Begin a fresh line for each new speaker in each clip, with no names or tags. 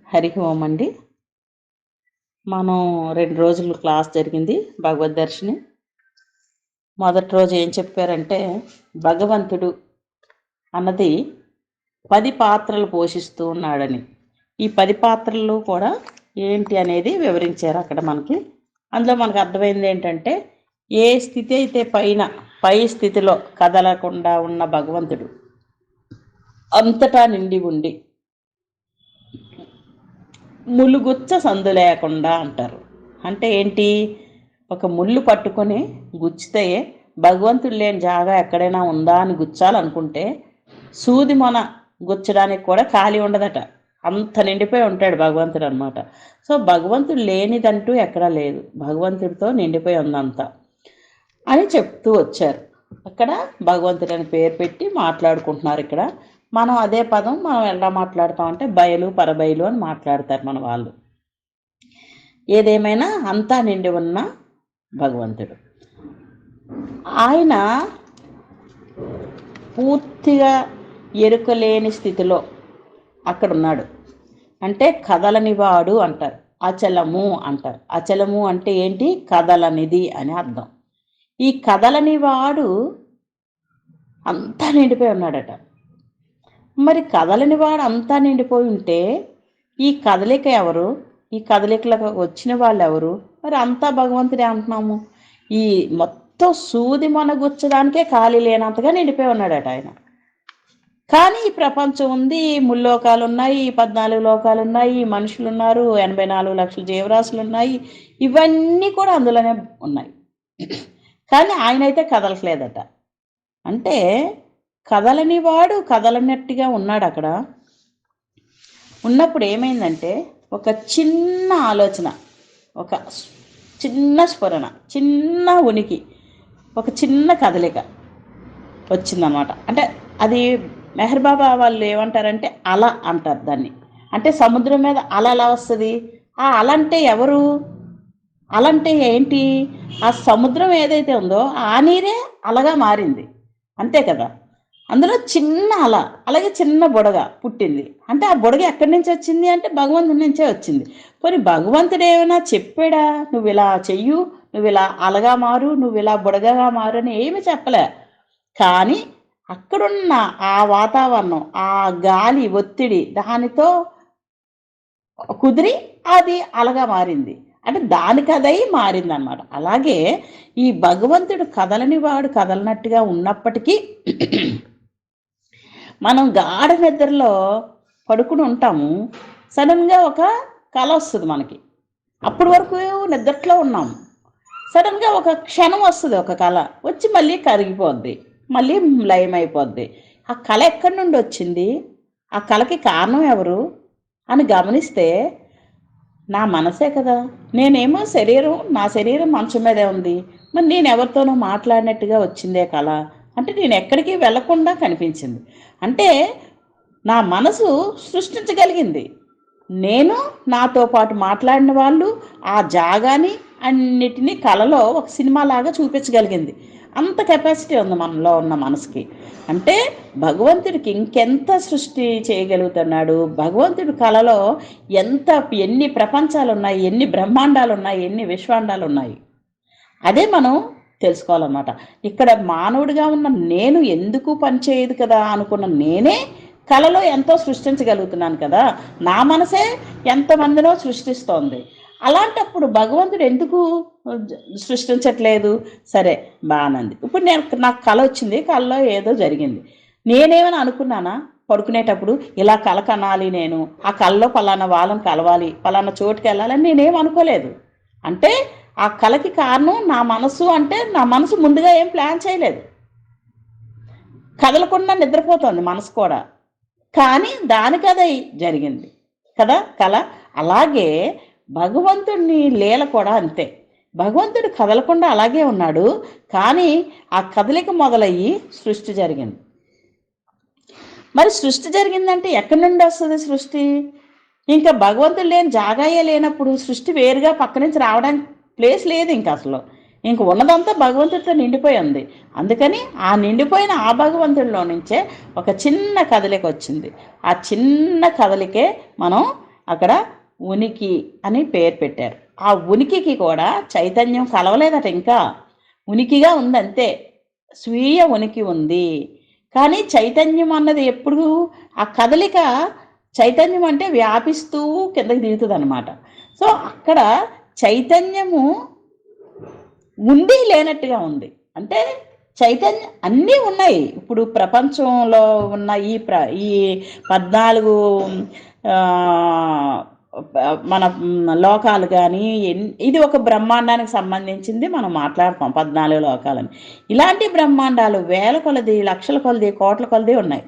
హరి ఓం అండి. మనం 2 రోజులు క్లాస్ జరిగింది భగవద్దర్శిని. మొదటి రోజు ఏం చెప్పారంటే, భగవంతుడు అన్నది 10 పాత్రలు పోషిస్తూ ఉన్నాడని. ఈ 10 పాత్రలు కూడా ఏంటి అనేది వివరించారు అక్కడ మనకి. అందులో మనకు అర్థమైంది ఏంటంటే, ఏ స్థితి అయితే పై స్థితిలో కదలకుండా ఉన్న భగవంతుడు అంతటా నిండి ఉండి ములుగుచ్చ సందు లేకుండా అంటారు. అంటే ఏంటి? ఒక ముళ్ళు పట్టుకొని గుచ్చితే భగవంతుడు లేని జాగా ఎక్కడైనా ఉందా అని గుచ్చాలనుకుంటే సూది మొన గుచ్చడానికి కూడా ఖాళీ ఉండదట. అంత నిండిపోయి ఉంటాడు భగవంతుడు అనమాట. సో భగవంతుడు లేనిదంటూ ఎక్కడా లేదు, భగవంతుడితో నిండిపోయి ఉందంతా అని చెప్తూ వచ్చారు. అక్కడ భగవంతుడు అని పేరు పెట్టి మాట్లాడుకుంటున్నారు. ఇక్కడ మనం అదే పదం మనం ఎలా మాట్లాడతామంటే బయలు పరబయలు అని మాట్లాడతారు మన వాళ్ళు. ఏదేమైనా అంతా నిండి ఉన్న భగవంతుడు ఆయన పూర్తిగా ఎరుకలేని స్థితిలో అక్కడ ఉన్నాడు. అంటే కదలనివాడు అంటారు, అచలము అంటారు. అచలము అంటే ఏంటి? కదలనిది అని అర్థం. ఈ కదలనివాడు అంతా నిండిపోయి ఉన్నాడట. మరి కదలని వాడు అంతా నిండిపోయి ఉంటే ఈ కదలిక ఎవరు? ఈ కదలికలకు వచ్చిన వాళ్ళు ఎవరు? మరి అంతా భగవంతుడే అంటున్నాము. ఈ మొత్తం సూది మనగుచ్చడానికే ఖాళీ లేనంతగా నిండిపోయి ఉన్నాడట ఆయన. కానీ ఈ ప్రపంచం ఉంది, ముల్లోకాలు ఉన్నాయి, 14 లోకాలు ఉన్నాయి, మనుషులు ఉన్నారు, 84 లక్షల జీవరాశులు ఉన్నాయి, ఇవన్నీ కూడా అందులోనే ఉన్నాయి. కానీ ఆయనైతే కదలట్లేదట. అంటే కదలని వాడు కదలనట్టుగా ఉన్నాడు అక్కడ. ఉన్నప్పుడు ఏమైందంటే ఒక చిన్న ఆలోచన, ఒక చిన్న స్ఫురణ, చిన్న ఉనికి, ఒక చిన్న కదలిక వచ్చిందనమాట. అంటే అది మెహర్ బాబా వాళ్ళు ఏమంటారంటే అల అంటారు దాన్ని. అంటే సముద్రం మీద అల ఎలా వస్తుంది? ఆ అల అంటే ఎవరు? అలంటే ఏంటి? ఆ సముద్రం ఏదైతే ఉందో ఆ నీరే అలగా మారింది, అంతే కదా. అందులో చిన్న అల, అలాగే చిన్న బుడగ పుట్టింది. అంటే ఆ బుడగ ఎక్కడి నుంచి వచ్చింది అంటే భగవంతుడి నుంచే వచ్చింది. పోనీ భగవంతుడు ఏమైనా చెప్పాడా నువ్వు ఇలా చెయ్యు, నువ్వు ఇలా అలగా మారు, నువ్వు ఇలా బుడగగా మారు అని ఏమి చెప్పలే. కానీ అక్కడున్న ఆ వాతావరణం, ఆ గాలి ఒత్తిడి దానితో కుదిరి అది అలగా మారింది. అంటే దానికదై మారిందనమాట. అలాగే ఈ భగవంతుడు కదలని వాడు కదలనట్టుగా ఉన్నప్పటికీ మనం గాఢ నిద్రలో పడుకుని ఉంటాము. సడన్గా ఒక కల వస్తుంది మనకి. అప్పటి వరకు నిద్రలో ఉన్నాము. సడన్గా ఒక క్షణం వస్తుంది, ఒక కళ వచ్చి మళ్ళీ కరిగిపోద్ది, మళ్ళీ లయమైపోద్ది. ఆ కళ ఎక్కడి నుండి వచ్చింది? ఆ కళకి కారణం ఎవరు అని గమనిస్తే నా మనసే కదా. నేనేమో నా శరీరం మంచం మీదే ఉంది. మరి నేను ఎవరితోనో మాట్లాడినట్టుగా వచ్చిందే కళ. అంటే నేను ఎక్కడికి వెళ్లకుండా కనిపించింది. అంటే నా మనసు సృష్టించగలిగింది. నేను నాతో పాటు మాట్లాడిన వాళ్ళు ఆ జాగాని అన్నిటినీ కళలో ఒక సినిమాలాగా చూపించగలిగింది. అంత కెపాసిటీ ఉంది మనలో ఉన్న మనసుకి. అంటే భగవంతుడికి ఇంకెంత సృష్టి చేయగలుగుతున్నాడు. భగవంతుడి కళలో ఎన్ని ప్రపంచాలు ఉన్నాయి, ఎన్ని బ్రహ్మాండాలు ఉన్నాయి, ఎన్ని విశ్వాండాలు ఉన్నాయి. అదే మనం తెలుసుకోవాలన్నమాట. ఇక్కడ మానవుడిగా ఉన్న నేను ఎందుకు పనిచేయదు కదా అనుకున్న నేనే కళలో ఎంతో సృష్టించగలుగుతున్నాను కదా. నా మనసే ఎంతమందినో సృష్టిస్తోంది. అలాంటప్పుడు భగవంతుడు ఎందుకు సృష్టించట్లేదు? సరే, బాగానంది. ఇప్పుడు నాకు కళ వచ్చింది, కళలో ఏదో జరిగింది. నేనేమని అనుకున్నానా? పడుకునేటప్పుడు ఇలా కళ కనాలి, నేను ఆ కళలో పలానా వాళ్ళని కలవాలి, పలానా చోటుకి వెళ్ళాలని నేనేం అనుకోలేదు. అంటే ఆ కళకి కారణం నా మనసు. అంటే నా మనసు ముందుగా ఏం ప్లాన్ చేయలేదు. కదలకుండా నిద్రపోతుంది మనసు కూడా, కానీ దానికి అదే జరిగింది కదా కళ. అలాగే భగవంతుడిని లీల కూడా అంతే. భగవంతుడు కదలకుండా అలాగే ఉన్నాడు, కానీ ఆ కదలిక మొదలయ్యి సృష్టి జరిగింది. మరి సృష్టి జరిగిందంటే ఎక్కడి నుండి వస్తుంది సృష్టి? ఇంకా భగవంతుడు లేని జాగాయే లేనప్పుడు సృష్టి వేరుగా పక్క నుంచి రావడానికి ప్లేస్ లేదు. ఇంకా అసలు ఇంక ఉన్నదంతా భగవంతుడితో నిండిపోయి ఉంది. అందుకని ఆ నిండిపోయిన ఆ భగవంతుడిలో నుంచే ఒక చిన్న కదలిక వచ్చింది. ఆ చిన్న కదలికే మనం అక్కడ ఉనికి అని పేరు పెట్టారు. ఆ ఉనికికి కూడా చైతన్యం కలవలేదట, ఇంకా ఉనికిగా ఉంది అంతే, స్వీయ ఉనికి ఉంది. కానీ చైతన్యం అన్నది ఎప్పుడు ఆ కదలిక, చైతన్యం అంటే వ్యాపిస్తూ కిందకి దిగుతుంది అనమాట. సో అక్కడ చైతన్యము ఉంది లేనట్టుగా ఉంది. అంటే చైతన్యం అన్నీ ఉన్నాయి. ఇప్పుడు ప్రపంచంలో ఉన్న ఈ 14 మన లోకాలు కానీ, ఇది ఒక బ్రహ్మాండానికి సంబంధించింది. మనం మాట్లాడతాం 14 లోకాలని. ఇలాంటి బ్రహ్మాండాలు వేల కొలది, లక్షల కొలది, కోట్ల కొలది ఉన్నాయి.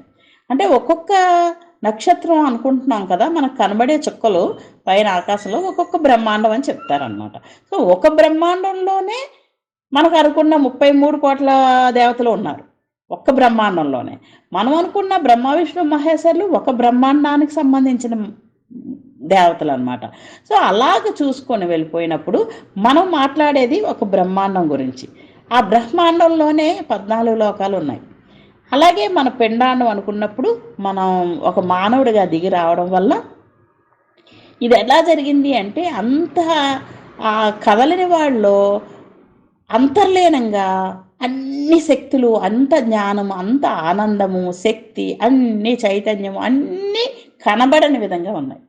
అంటే ఒక్కొక్క నక్షత్రం అనుకుంటున్నాం కదా, మనకు కనబడే చుక్కలు పైన ఆకాశంలో ఒక్కొక్క బ్రహ్మాండం అని చెప్తారనమాట. సో ఒక బ్రహ్మాండంలోనే మనకు అనుకున్న 33 కోట్ల దేవతలు ఉన్నారు ఒక్క బ్రహ్మాండంలోనే. మనం అనుకున్న బ్రహ్మ విష్ణు మహేశ్వరులు ఒక బ్రహ్మాండానికి సంబంధించిన దేవతలు అనమాట. సో అలాగ చూసుకొని వెళ్ళిపోయినప్పుడు మనం మాట్లాడేది ఒక బ్రహ్మాండం గురించి. ఆ బ్రహ్మాండంలోనే 14 లోకాలు ఉన్నాయి. అలాగే మన పిండాండం అనుకున్నప్పుడు మనం ఒక మానవుడిగా దిగి రావడం వల్ల ఇది ఎలా జరిగింది అంటే, అంత ఆ కదలని వాళ్ళలో అంతర్లీనంగా అన్ని శక్తులు, అంత జ్ఞానము, అంత ఆనందము, శక్తి, అన్ని చైతన్యము అన్నీ కనబడని విధంగా ఉన్నాయి.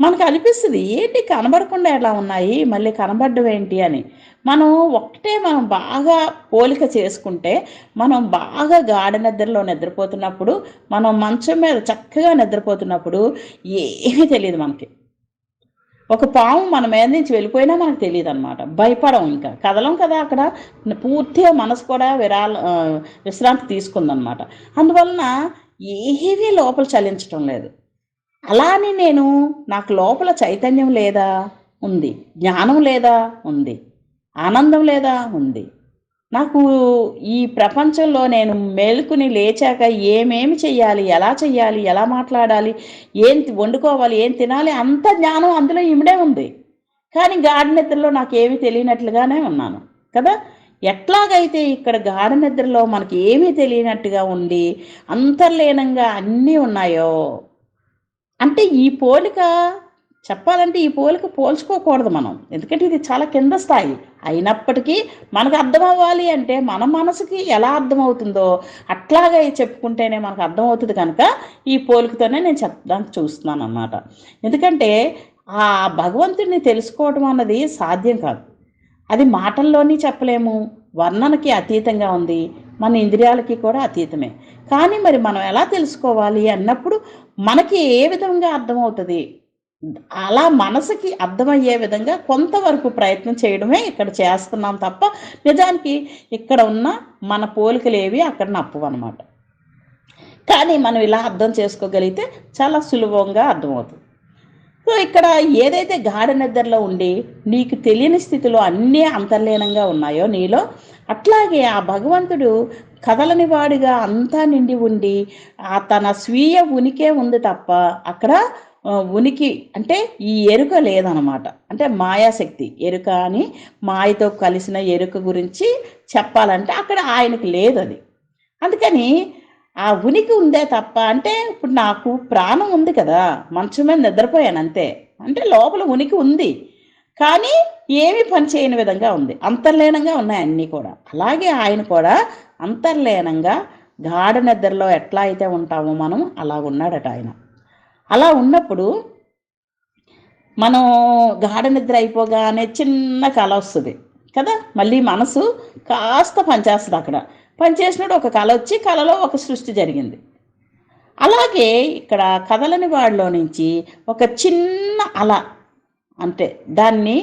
మనకు అనిపిస్తుంది ఏంటి కనబడకుండా ఎలా ఉన్నాయి, మళ్ళీ కనబడడం ఏంటి అని. మనం బాగా పోలిక చేసుకుంటే, మనం బాగా గాఢ నిద్రలో నిద్రపోతున్నప్పుడు, మనం మంచం మీద చక్కగా నిద్రపోతున్నప్పుడు ఏమీ తెలియదు మనకి. ఒక పాము మన మీద నుంచి వెళ్ళిపోయినా మనకు తెలియదు అనమాట. భయపడం, ఇంకా కదలం కదా, అక్కడ పూర్తిగా మనసు కూడా విశ్రాంతి తీసుకుందనమాట. అందువలన ఏవీ లోపల చలించటం లేదు. అలానే నాకు లోపల చైతన్యం లేదా, ఉంది. జ్ఞానం లేదా, ఉంది. ఆనందం లేదా, ఉంది. నాకు ఈ ప్రపంచంలో నేను మేలుకుని లేచాక ఏమేమి చెయ్యాలి, ఎలా మాట్లాడాలి, ఏం వండుకోవాలి, ఏం తినాలి, అంత జ్ఞానం అందులో ఇమిడే ఉంది. కానీ గాఢ నిద్రలో నాకేమీ తెలియనట్లుగానే ఉన్నాను కదా. ఎట్లాగైతే ఇక్కడ గాఢ నిద్రలో మనకి ఏమీ తెలియనట్టుగా ఉండి అంతర్లీనంగా అన్నీ ఉన్నాయో, అంటే ఈ పోలిక చెప్పాలంటే ఈ పోలిక పోల్చుకోకూడదు మనం, ఎందుకంటే ఇది చాలా కింద స్థాయి. అయినప్పటికీ మనకు అర్థం అవ్వాలి అంటే మన మనసుకి ఎలా అర్థమవుతుందో అట్లాగే చెప్పుకుంటేనే మనకు అర్థమవుతుంది. కనుక ఈ పోలికతోనే నేను చెప్పడానికి చూస్తున్నాను అన్నమాట. ఎందుకంటే ఆ భగవంతుడిని తెలుసుకోవడం అన్నది సాధ్యం కాదు. అది మాటల్లోని చెప్పలేము, వర్ణనకి అతీతంగా ఉంది, మన ఇంద్రియాలకి కూడా అతీతమే. కానీ మరి మనం ఎలా తెలుసుకోవాలి అన్నప్పుడు మనకి ఏ విధంగా అర్థమవుతుంది, అలా మనసుకి అర్థమయ్యే విధంగా కొంతవరకు ప్రయత్నం చేయడమే ఇక్కడ చేస్తున్నాం తప్ప, నిజానికి ఇక్కడ ఉన్న మన పోలికలు ఏవి అక్కడ నప్పవు అనమాట. కానీ మనం ఇలా అర్థం చేసుకోగలిగితే చాలా సులభంగా అర్థమవుతుంది. సో ఇక్కడ ఏదైతే గాఢ నిద్రలో ఉండి నీకు తెలియని స్థితిలో అన్నీ అంతర్లీనంగా ఉన్నాయో నీలో, అట్లాగే ఆ భగవంతుడు కదలని వాడిగా అంతా నిండి ఉండి తన స్వీయ ఉనికే ఉంది తప్ప అక్కడ ఉనికి అంటే ఈ ఎరుక లేదనమాట. అంటే మాయాశక్తి, ఎరుక అని మాయతో కలిసిన ఎరుక గురించి చెప్పాలంటే అక్కడ ఆయనకి లేదు అది. అందుకని ఆ ఉనికి ఉందే తప్ప, అంటే ఇప్పుడు నాకు ప్రాణం ఉంది కదా, మంచం మీద నిద్రపోయాను అంతే, అంటే లోపల ఉనికి ఉంది కానీ ఏమీ పని చేయని విధంగా ఉంది, అంతర్లీనంగా ఉన్నాయి అన్నీ కూడా. అలాగే ఆయన కూడా అంతర్లీనంగా గాఢ నిద్రలో ఎట్లా అయితే ఉంటామో మనం అలా ఉన్నాడట ఆయన. అలా ఉన్నప్పుడు మనం గాఢ నిద్ర అయిపోగానే చిన్న కళ వస్తుంది కదా, మళ్ళీ మనసు కాస్త పనిచేస్తుంది. అక్కడ పనిచేసినప్పుడు ఒక కళ వచ్చి కళలో ఒక సృష్టి జరిగింది. అలాగే ఇక్కడ కదలని వాడిలో నుంచి ఒక చిన్న అల, అంటే దాన్ని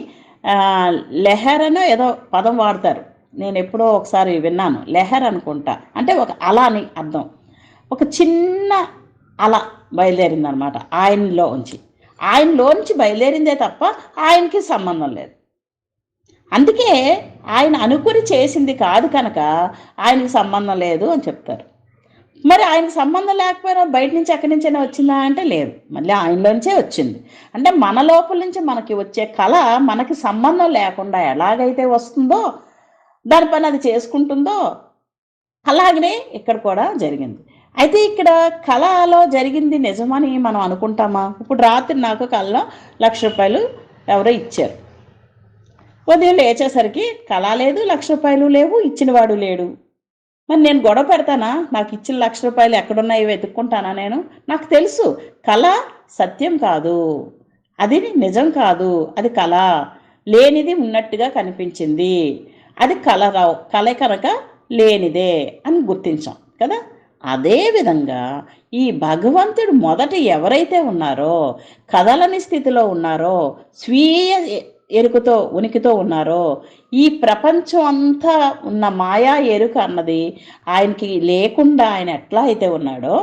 లెహరనో ఏదో పదం వాడతారు, నేను ఎప్పుడో ఒకసారి విన్నాను, లెహర్ అనుకుంటా, అంటే ఒక అల అని అర్థం. ఒక చిన్న అల బయలుదేరిందనమాట ఆయనలోంచి బయలుదేరిందే తప్ప ఆయనకి సంబంధం లేదు. అందుకే ఆయన అనుకుని చేసింది కాదు కనుక ఆయనకి సంబంధం లేదు అని చెప్తారు. మరి ఆయనకు సంబంధం లేకపోయినా బయట నుంచి ఎక్కడి నుంచైనా వచ్చిందా అంటే లేదు, మళ్ళీ ఆయనలోంచే వచ్చింది. అంటే మన లోపల నుంచి మనకి వచ్చే కళ మనకి సంబంధం లేకుండా ఎలాగైతే వస్తుందో, దాని పని అది చేసుకుంటుందో, అలాగనే ఇక్కడ కూడా జరిగింది. అయితే ఇక్కడ కళలో జరిగింది నిజమని మనం అనుకుంటామా? ఇప్పుడు రాత్రి నాకు కలలో రూ. 1,00,000 ఎవరో ఇచ్చారు. ఉదయం లేచేసరికి కళ లేదు, రూ. 1,00,000 లేవు, ఇచ్చినవాడు లేడు. మరి నేను గొడవ పెడతానా? నాకు ఇచ్చిన రూ. 1,00,000 ఎక్కడున్నాయో వెతుక్కుంటానా నేను? నాకు తెలుసు కళ సత్యం కాదు, అది నిజం కాదు, అది కళ. లేనిది ఉన్నట్టుగా కనిపించింది, అది కళ కనుక లేనిదే అని గుర్తించాం కదా. అదేవిధంగా ఈ భగవంతుడు మొదట ఎవరైతే ఉన్నారో, కదలని స్థితిలో ఉన్నారో, స్వీయ ఎరుకతో ఉనికితో ఉన్నారో, ఈ ప్రపంచం అంతా ఉన్న మాయా ఎరుక అన్నది ఆయనకి లేకుండా ఆయన ఎట్లా అయితే ఉన్నాడో,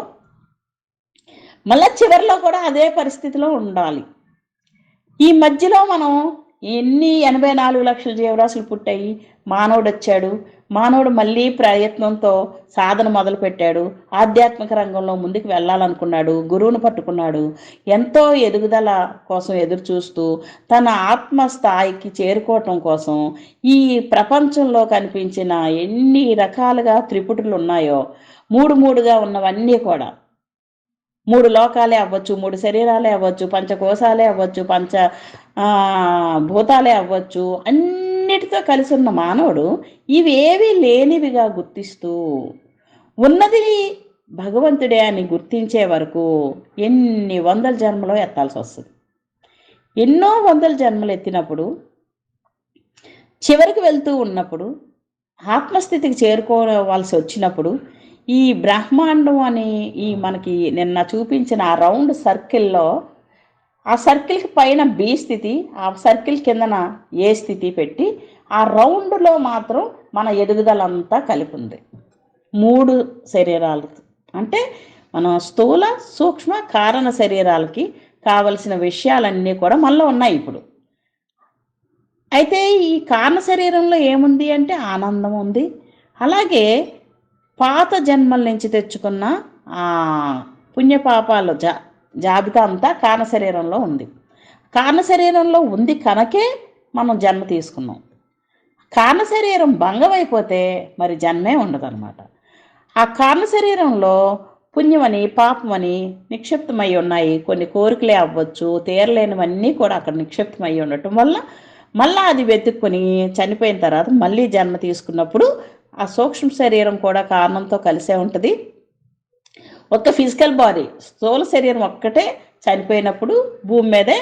మళ్ళీ చివరిలో కూడా అదే పరిస్థితిలో ఉండాలి. ఈ మధ్యలో మనం ఎన్ని 84 లక్షల జీవరాశులు పుట్టాయి, మానవుడు వచ్చాడు, మానవుడు మళ్ళీ ప్రయత్నంతో సాధన మొదలుపెట్టాడు, ఆధ్యాత్మిక రంగంలో ముందుకు వెళ్ళాలనుకున్నాడు, గురువును పట్టుకున్నాడు, ఎంతో ఎదుగుదల కోసం ఎదురు చూస్తూ తన ఆత్మ స్థాయికి చేరుకోవటం కోసం ఈ ప్రపంచంలో కనిపించిన ఎన్ని రకాలుగా త్రిపుటులు ఉన్నాయో, మూడుగా ఉన్నవన్నీ కూడా 3 లోకాలే అవ్వచ్చు, 3 శరీరాలే అవ్వచ్చు, పంచకోశాలే అవ్వచ్చు, భూతాలే అవ్వచ్చు, అన్నిటితో కలిసి ఉన్న మానవుడు ఇవేవి లేనివిగా గుర్తిస్తూ ఉన్నది భగవంతుడే అని గుర్తించే వరకు ఎన్ని వందల జన్మలో ఎత్తాల్సి వస్తుంది. ఎన్నో వందల జన్మలు ఎత్తినప్పుడు చివరికి వెళ్తూ ఉన్నప్పుడు ఆత్మస్థితికి చేరుకోవాల్సి వచ్చినప్పుడు ఈ బ్రహ్మాండం అని ఈ మనకి నిన్న చూపించిన ఆ రౌండ్ సర్కిల్లో, ఆ సర్కిల్కి పైన బి స్థితి, ఆ సర్కిల్ కిందన ఏ స్థితి పెట్టి ఆ రౌండ్లో మాత్రం మన ఎదుగుదలంతా కలిపి ఉంది. 3 శరీరాలు అంటే మన స్థూల సూక్ష్మ కారణ శరీరాలకి కావలసిన విషయాలన్నీ కూడా మనలో ఉన్నాయి ఇప్పుడు. అయితే ఈ కారణ శరీరంలో ఏముంది అంటే ఆనందం ఉంది. అలాగే పాత జన్మల నుంచి తెచ్చుకున్న పుణ్యపాపాల జాబితా అంతా కారణ శరీరంలో ఉంది. కారణ శరీరంలో ఉంది కనుకే మనం జన్మ తీసుకున్నాం. కారణ శరీరం భంగమైపోతే మరి జన్మే ఉండదన్నమాట. ఆ కారణ శరీరంలో పుణ్యమని పాపమని నిక్షిప్తమై ఉన్నాయి. కొన్ని కోరికలే అవ్వచ్చు, తీరలేనివన్నీ కూడా అక్కడ నిక్షిప్తమై ఉండటం వల్ల మళ్ళీ అది వెతుక్కుని చనిపోయిన తర్వాత మళ్ళీ జన్మ తీసుకున్నప్పుడు ఆ సూక్ష్మ శరీరం కూడా కారణంతో కలిసే ఉంటుంది. ఒక్క ఫిజికల్ బాడీ స్థూల శరీరం ఒక్కటే చనిపోయినప్పుడు భూమి మీదే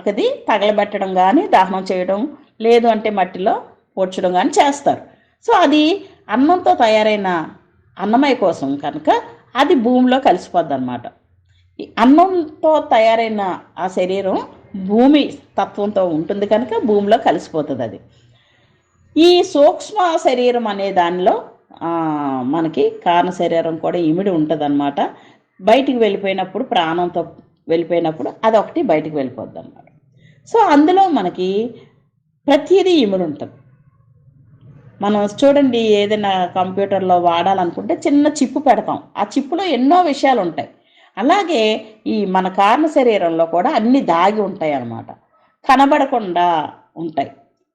అది తగలబెట్టడం కానీ, దహనం చేయడం, లేదు అంటే మట్టిలో పూడ్చడం కానీ చేస్తారు. సో అది అన్నంతో తయారైన అన్నమయ కోసం కనుక అది భూమిలో కలిసిపోద్ది అన్నమాట. ఈ అన్నంతో తయారైన ఆ శరీరం భూమి తత్వంతో ఉంటుంది కనుక భూమిలో కలిసిపోతుంది. అది ఈ సూక్ష్మ శరీరం అనే దానిలో మనకి కారణ శరీరం కూడా ఇమిడి ఉంటుంది అన్నమాట. బయటికి వెళ్ళిపోయినప్పుడు, ప్రాణంతో వెళ్ళిపోయినప్పుడు అదొకటి బయటికి వెళ్ళిపోద్ది అన్నమాట. సో అందులో మనకి ప్రతిదీ ఇమిడి ఉంటుంది. మనం చూడండి, ఏదైనా కంప్యూటర్లో వాడాలనుకుంటే చిన్న చిప్పు పెడతాం, ఆ చిప్పులో ఎన్నో విషయాలు ఉంటాయి. అలాగే ఈ మన కారణ శరీరంలో కూడా అన్నీ దాగి ఉంటాయి అన్నమాట, కనబడకుండా ఉంటాయి.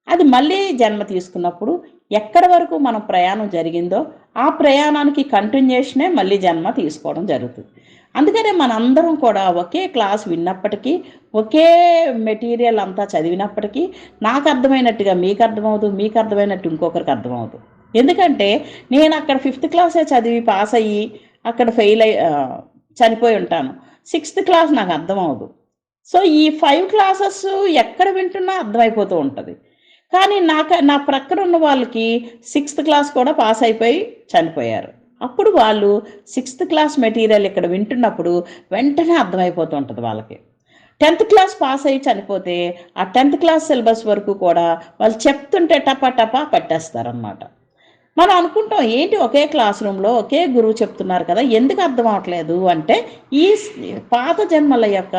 అది మళ్ళీ జన్మ తీసుకున్నప్పుడు ఎక్కడి వరకు మన ప్రయాణం జరిగిందో ఆ ప్రయాణానికి కంటిన్యూషనే మళ్ళీ జన్మ తీసుకోవడం జరుగుతుంది. అందుకనే మనందరం కూడా ఒకే క్లాస్ విన్నప్పటికీ, ఒకే మెటీరియల్ అంతా చదివినప్పటికీ నాకు అర్థమైనట్టుగా మీకు అర్థమవుతుంది, మీకు అర్థమైనట్టు ఇంకొకరికి అర్థమవుతుంది. ఎందుకంటే నేను అక్కడ 5th క్లాసే చదివి పాస్ అయ్యి అక్కడ ఫెయిల్ అయ్యి చనిపోయి ఉంటాను. 6th క్లాస్ నాకు అర్థమవుదు. సో ఈ 5 క్లాసెస్ ఎక్కడ వింటున్నా అర్థమైపోతూ ఉంటుంది. కానీ నా ప్రక్కన ఉన్న వాళ్ళకి 6th క్లాస్ కూడా పాస్ అయిపోయి చనిపోయారు. అప్పుడు వాళ్ళు 6th క్లాస్ మెటీరియల్ ఇక్కడ వింటున్నప్పుడు వెంటనే అర్థమైపోతూ ఉంటుంది వాళ్ళకి. 10th క్లాస్ పాస్ అయ్యి చనిపోతే ఆ 10th క్లాస్ సిలబస్ వరకు కూడా వాళ్ళు చెప్తుంటే టపా పట్టేస్తారనమాట. మనం అనుకుంటాం ఏంటి ఒకే క్లాస్ రూమ్లో ఒకే గురువు చెప్తున్నారు కదా, ఎందుకు అర్థం అవట్లేదు అంటే ఈ పాత జన్మల యొక్క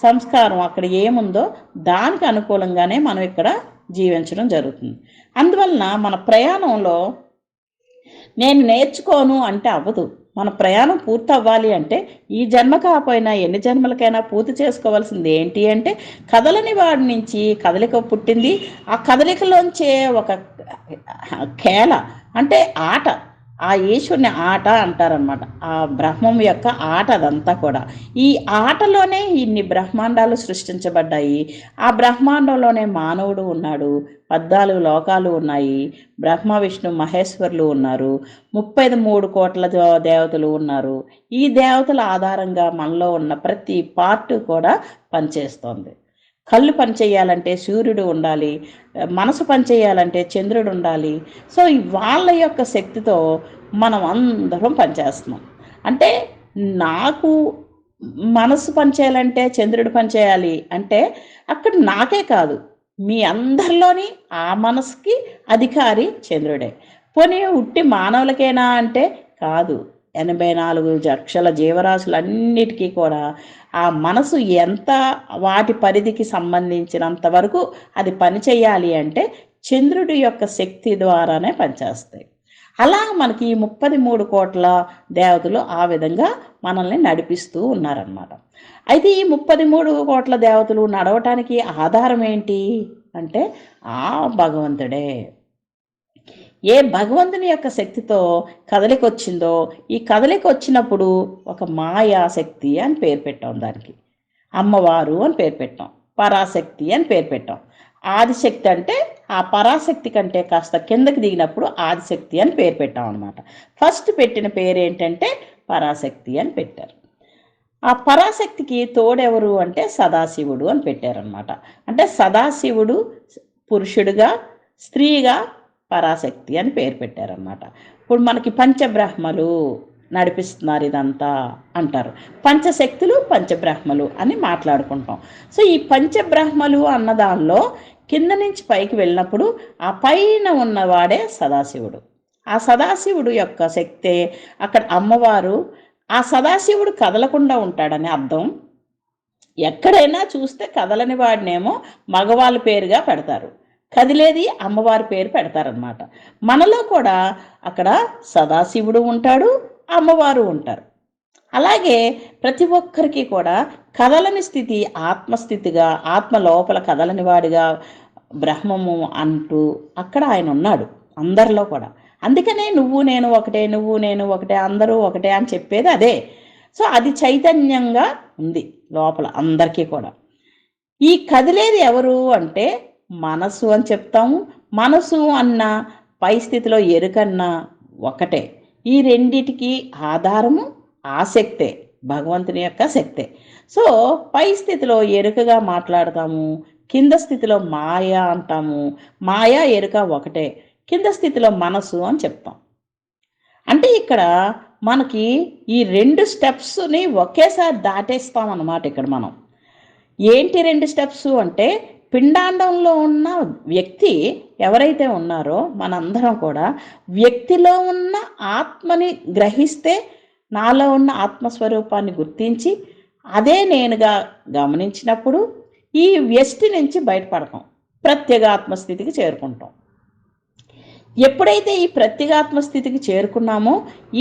సంస్కారం అక్కడ ఏముందో దానికి అనుకూలంగానే మనం ఇక్కడ జీవించడం జరుగుతుంది. అందువలన మన ప్రయాణంలో నేను నేర్చుకోను అంటే అవ్వదు. మన ప్రయాణం పూర్తి అవ్వాలి అంటే ఈ జన్మ కాకపోయినా ఎన్ని జన్మలకైనా పూర్తి చేసుకోవాల్సింది ఏంటి అంటే, కదలని వాడి నుంచి కదలిక పుట్టింది. ఆ కదలికలోంచే ఒక కేల అంటే ఆట, ఆ ఈశ్వరుని ఆట అంటారనమాట. ఆ బ్రహ్మం యొక్క ఆట అదంతా కూడా. ఈ ఆటలోనే ఇన్ని బ్రహ్మాండాలు సృష్టించబడ్డాయి. ఆ బ్రహ్మాండంలోనే మానవుడు ఉన్నాడు, 14 లోకాలు ఉన్నాయి, బ్రహ్మ విష్ణు మహేశ్వరులు ఉన్నారు, 33 కోట్ల దేవతలు ఉన్నారు. ఈ దేవతల ఆధారంగా మనలో ఉన్న ప్రతి పార్ట్ కూడా పనిచేస్తోంది. కళ్ళు పనిచేయాలంటే సూర్యుడు ఉండాలి, మనసు పనిచేయాలంటే చంద్రుడు ఉండాలి. సో వాళ్ళ యొక్క శక్తితో మనం అందరం పనిచేస్తున్నాం. అంటే నాకు మనసు పనిచేయాలంటే చంద్రుడు పనిచేయాలి అంటే అక్కడ నాకే కాదు, మీ అందరిలోని ఆ మనసుకి అధికారి చంద్రుడే. పోనీ ఉట్టి మానవులకేనా అంటే కాదు, 84 లక్షల జీవరాశులన్నిటికీ కూడా ఆ మనసు ఎంత వాటి పరిధికి సంబంధించినంత వరకు అది పని చేయాలి అంటే చంద్రుడి యొక్క శక్తి ద్వారానే పనిచేస్తాయి. అలా మనకి 33 కోట్ల దేవతలు ఆ విధంగా మనల్ని నడిపిస్తూ ఉన్నారన్నమాట. అయితే ఈ 33 కోట్ల దేవతలు నడవటానికి ఆధారం ఏంటి అంటే ఆ భగవంతుడే. ఏ భగవంతుని యొక్క శక్తితో కదలిక వచ్చిందో, ఈ కదలిక వచ్చినప్పుడు ఒక మాయా శక్తి అని పేరు పెట్టాం దానికి. అమ్మవారు అని పేరు పెట్టాం, పరాశక్తి అని పేరు పెట్టాం. ఆదిశక్తి అంటే ఆ పరాశక్తి కంటే కాస్త కిందకి దిగినప్పుడు ఆదిశక్తి అని పేరు పెట్టాం అనమాట. ఫస్ట్ పెట్టిన పేరు ఏంటంటే పరాశక్తి అని పెట్టారు. ఆ పరాశక్తికి తోడెవరు అంటే సదాశివుడు అని పెట్టారనమాట. అంటే సదాశివుడు పురుషుడిగా, స్త్రీగా పరాశక్తి అని పేరు పెట్టారనమాట. ఇప్పుడు మనకి పంచబ్రహ్మలు నడిపిస్తున్నారు ఇదంతా అంటారు, పంచశక్తులు పంచబ్రహ్మలు అని మాట్లాడుకుంటాం. సో ఈ పంచబ్రహ్మలు అన్న దానిలో కింద నుంచి పైకి వెళ్ళినప్పుడు ఆ పైన ఉన్నవాడే సదాశివుడు. ఆ సదాశివుడు యొక్క శక్తే అక్కడ అమ్మవారు. ఆ సదాశివుడు కదలకుండా ఉంటాడని అర్థం. ఎక్కడైనా చూస్తే కదలని వాడినేమో మగవాళ్ళ పేరుగా పెడతారు, కదిలేది అమ్మవారి పేరు పెడతారనమాట. మనలో కూడా అక్కడ సదాశివుడు ఉంటాడు, అమ్మవారు ఉంటారు. అలాగే ప్రతి ఒక్కరికి కూడా కదలని స్థితి ఆత్మస్థితిగా, ఆత్మ లోపల కదలని వాడిగా బ్రహ్మము అంటూ అక్కడ ఆయన ఉన్నాడు అందరిలో కూడా. అందుకనే నువ్వు నేను ఒకటే, నువ్వు నేను ఒకటే, అందరూ ఒకటే అని చెప్పేది అదే. సో అది చైతన్యంగా ఉంది లోపల అందరికీ కూడా. ఈ కదిలేది ఎవరు అంటే మనసు అని చెప్తాము. మనసు అన్న పై స్థితిలో ఎరుకన్నా ఒకటే. ఈ రెండిటికి ఆధారము ఆ శక్తే, భగవంతుని యొక్క శక్తే. సో పై స్థితిలో ఎరుకగా మాట్లాడతాము, కింద స్థితిలో మాయ అంటాము. మాయ ఎరుక ఒకటే, కింద స్థితిలో మనసు అని చెప్తాం. అంటే ఇక్కడ మనకి ఈ 2 స్టెప్స్ని ఒకేసారి దాటేస్తాం అన్నమాట. ఇక్కడ మనం ఏంటి 2 స్టెప్స్ అంటే పిండాండంలో ఉన్న వ్యక్తి ఎవరైతే ఉన్నారో మనందరం కూడా వ్యక్తిలో ఉన్న ఆత్మని గ్రహిస్తే, నాలో ఉన్న ఆత్మస్వరూపాన్ని గుర్తించి అదే నేనుగా గమనించినప్పుడు ఈ వ్యష్టి నుంచి బయటపడతాం, ప్రత్యేగాత్మ స్థితికి చేరుకుంటాం. ఎప్పుడైతే ఈ ప్రత్యేగాత్మ స్థితికి చేరుకున్నామో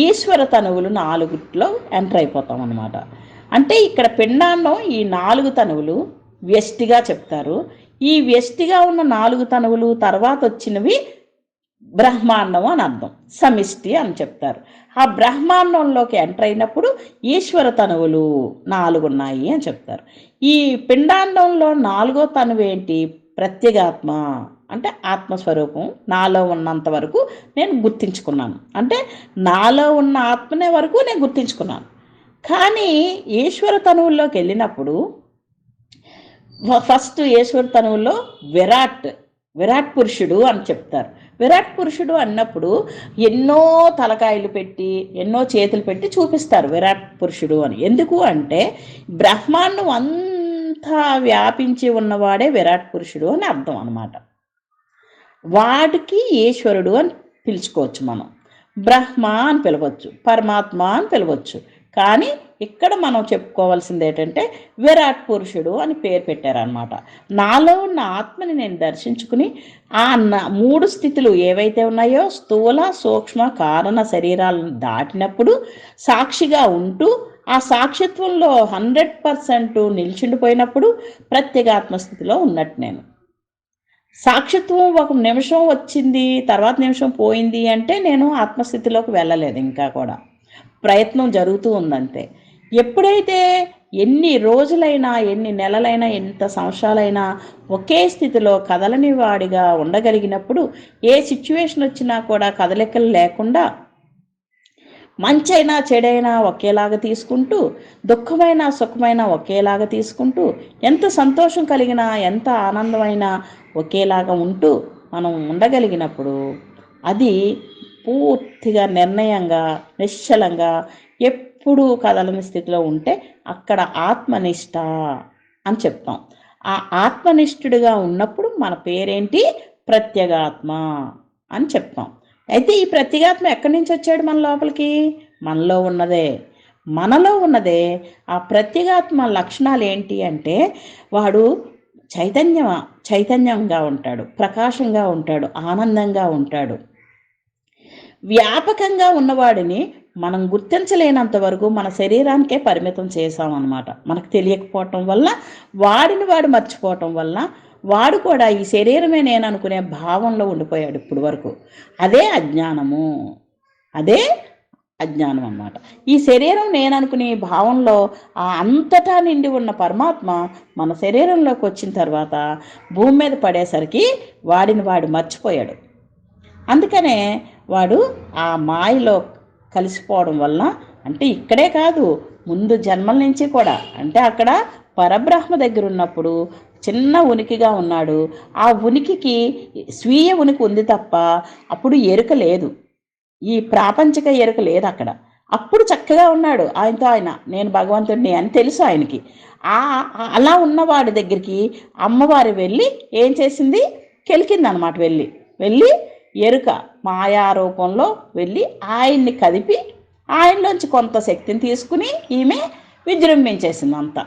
ఈశ్వర తనువులు 4లో ఎంటర్ అయిపోతాం అన్నమాట. అంటే ఇక్కడ పిండాండం ఈ 4 తనువులు వ్యష్టిగా చెప్తారు. ఈ వ్యష్టిగా ఉన్న 4 తనువులు తర్వాత వచ్చినవి బ్రహ్మాండం అని అర్థం, సమిష్టి అని చెప్తారు. ఆ బ్రహ్మాండంలోకి ఎంటర్ అయినప్పుడు ఈశ్వర తనువులు 4 ఉన్నాయి అని చెప్తారు. ఈ పిండాండంలో 4వ తనువు ఏంటి? ప్రత్యేగాత్మ. అంటే ఆత్మస్వరూపం నాలో ఉన్నంత వరకు నేను గుర్తించుకున్నాను, అంటే నాలో ఉన్న ఆత్మనే వరకు నేను గుర్తించుకున్నాను. కానీ ఈశ్వర తనువుల్లోకి వెళ్ళినప్పుడు ఫస్ట్ ఈశ్వర తనువుల్లో విరాట్ పురుషుడు అని చెప్తారు. విరాట్ పురుషుడు అన్నప్పుడు ఎన్నో తలకాయలు పెట్టి, ఎన్నో చేతులు పెట్టి చూపిస్తారు విరాట్ పురుషుడు అని. ఎందుకు అంటే బ్రహ్మాండం అంతా వ్యాపించి ఉన్నవాడే విరాట్ పురుషుడు అని అర్థం అన్నమాట. వాడికి ఈశ్వరుడు అని పిలుచుకోవచ్చు మనం, బ్రహ్మ అని పిలవచ్చు, పరమాత్మ అని పిలవచ్చు. కానీ ఇక్కడ మనం చెప్పుకోవాల్సింది ఏంటంటే విరాట్ పురుషుడు అని పేరు పెట్టారనమాట. నాలో ఉన్న ఆత్మని నేను దర్శించుకుని ఆ 3 స్థితులు ఏవైతే ఉన్నాయో స్థూల, సూక్ష్మ, కారణ శరీరాలను దాటినప్పుడు సాక్షిగా ఉంటూ ఆ సాక్షిత్వంలో 100% నిల్చుండిపోయినప్పుడు ప్రత్యేగాత్మ స్థితిలో ఉన్నట్టు నేను. సాక్షిత్వం ఒక నిమిషం వచ్చింది, తర్వాత నిమిషం పోయింది అంటే నేను ఆత్మస్థితిలోకి వెళ్ళలేదు. ఇంకా కూడా ప్రయత్నం జరుగుతూ ఉందంతే. ఎప్పుడైతే ఎన్ని రోజులైనా, ఎన్ని నెలలైనా, ఎంత సంవత్సరాలైనా ఒకే స్థితిలో కదలని వాడిగా ఉండగలిగినప్పుడు, ఏ సిచ్యువేషన్ వచ్చినా కూడా కదలికలు లేకుండా, మంచైనా చెడైనా ఒకేలాగా తీసుకుంటూ, దుఃఖమైన సుఖమైన ఒకేలాగా తీసుకుంటూ, ఎంత సంతోషం కలిగినా, ఎంత ఆనందమైనా ఒకేలాగా ఉంటూ మనం ఉండగలిగినప్పుడు, అది పూర్తిగా నిర్ణయంగా, నిశ్చలంగా, ఎప్పుడూ కదలని స్థితిలో ఉంటే అక్కడ ఆత్మనిష్ట అని చెప్తాం. ఆ ఆత్మనిష్ఠుడిగా ఉన్నప్పుడు మన పేరేంటి? ప్రత్యేగాత్మ అని చెప్తాం. అయితే ఈ ప్రత్యేగాత్మ ఎక్కడి నుంచి వచ్చాడు మన లోపలికి? మనలో ఉన్నదే. మనలో ఉన్నదే. ఆ ప్రత్యేగాత్మ లక్షణాలు ఏంటి అంటే, వాడు చైతన్యంగా ఉంటాడు, ప్రకాశంగా ఉంటాడు, ఆనందంగా ఉంటాడు. వ్యాపకంగా ఉన్నవాడిని మనం గుర్తించలేనంత వరకు మన శరీరానికే పరిమితం చేసామన్నమాట. మనకు తెలియకపోవటం వల్ల, వాడిని వాడు మర్చిపోవటం వల్ల, వాడు కూడా ఈ శరీరమే నేను అనుకునే భావంలో ఉండిపోయాడు ఇప్పుడు వరకు. అదే అజ్ఞానము. అదే అజ్ఞానం అన్నమాట. ఈ శరీరం నేను అనుకునే భావంలో ఆ అంతటా నిండి ఉన్న పరమాత్మ మన శరీరంలోకి వచ్చిన తర్వాత భూమి మీద పడేసరికి వాడిని వాడు మర్చిపోయాడు. అందుకనే వాడు ఆ మాయలో కలిసిపోవడం వల్ల, అంటే ఇక్కడే కాదు, ముందు జన్మల నుంచి కూడా, అంటే అక్కడ పరబ్రహ్మ దగ్గర ఉన్నప్పుడు చిన్న ఉనికిగా ఉన్నాడు. ఆ ఉనికికి స్వీయ ఉనికి ఉంది తప్ప అప్పుడు ఎరుక లేదు. ఈ ప్రాపంచిక ఎరుక లేదు అక్కడ. అప్పుడు చక్కగా ఉన్నాడు ఆయనతో ఆయన, నేను భగవంతుడిని అని తెలుసు ఆయనకి. అలా ఉన్నవాడి దగ్గరికి అమ్మవారు వెళ్ళి ఏం చేసింది? కెలికింది అనమాట. వెళ్ళి ఎరుక మాయారూపంలో వెళ్ళి ఆయన్ని కదిపి, ఆయనలోంచి కొంత శక్తిని తీసుకుని ఈమె విజృంభించేసింది అంతా.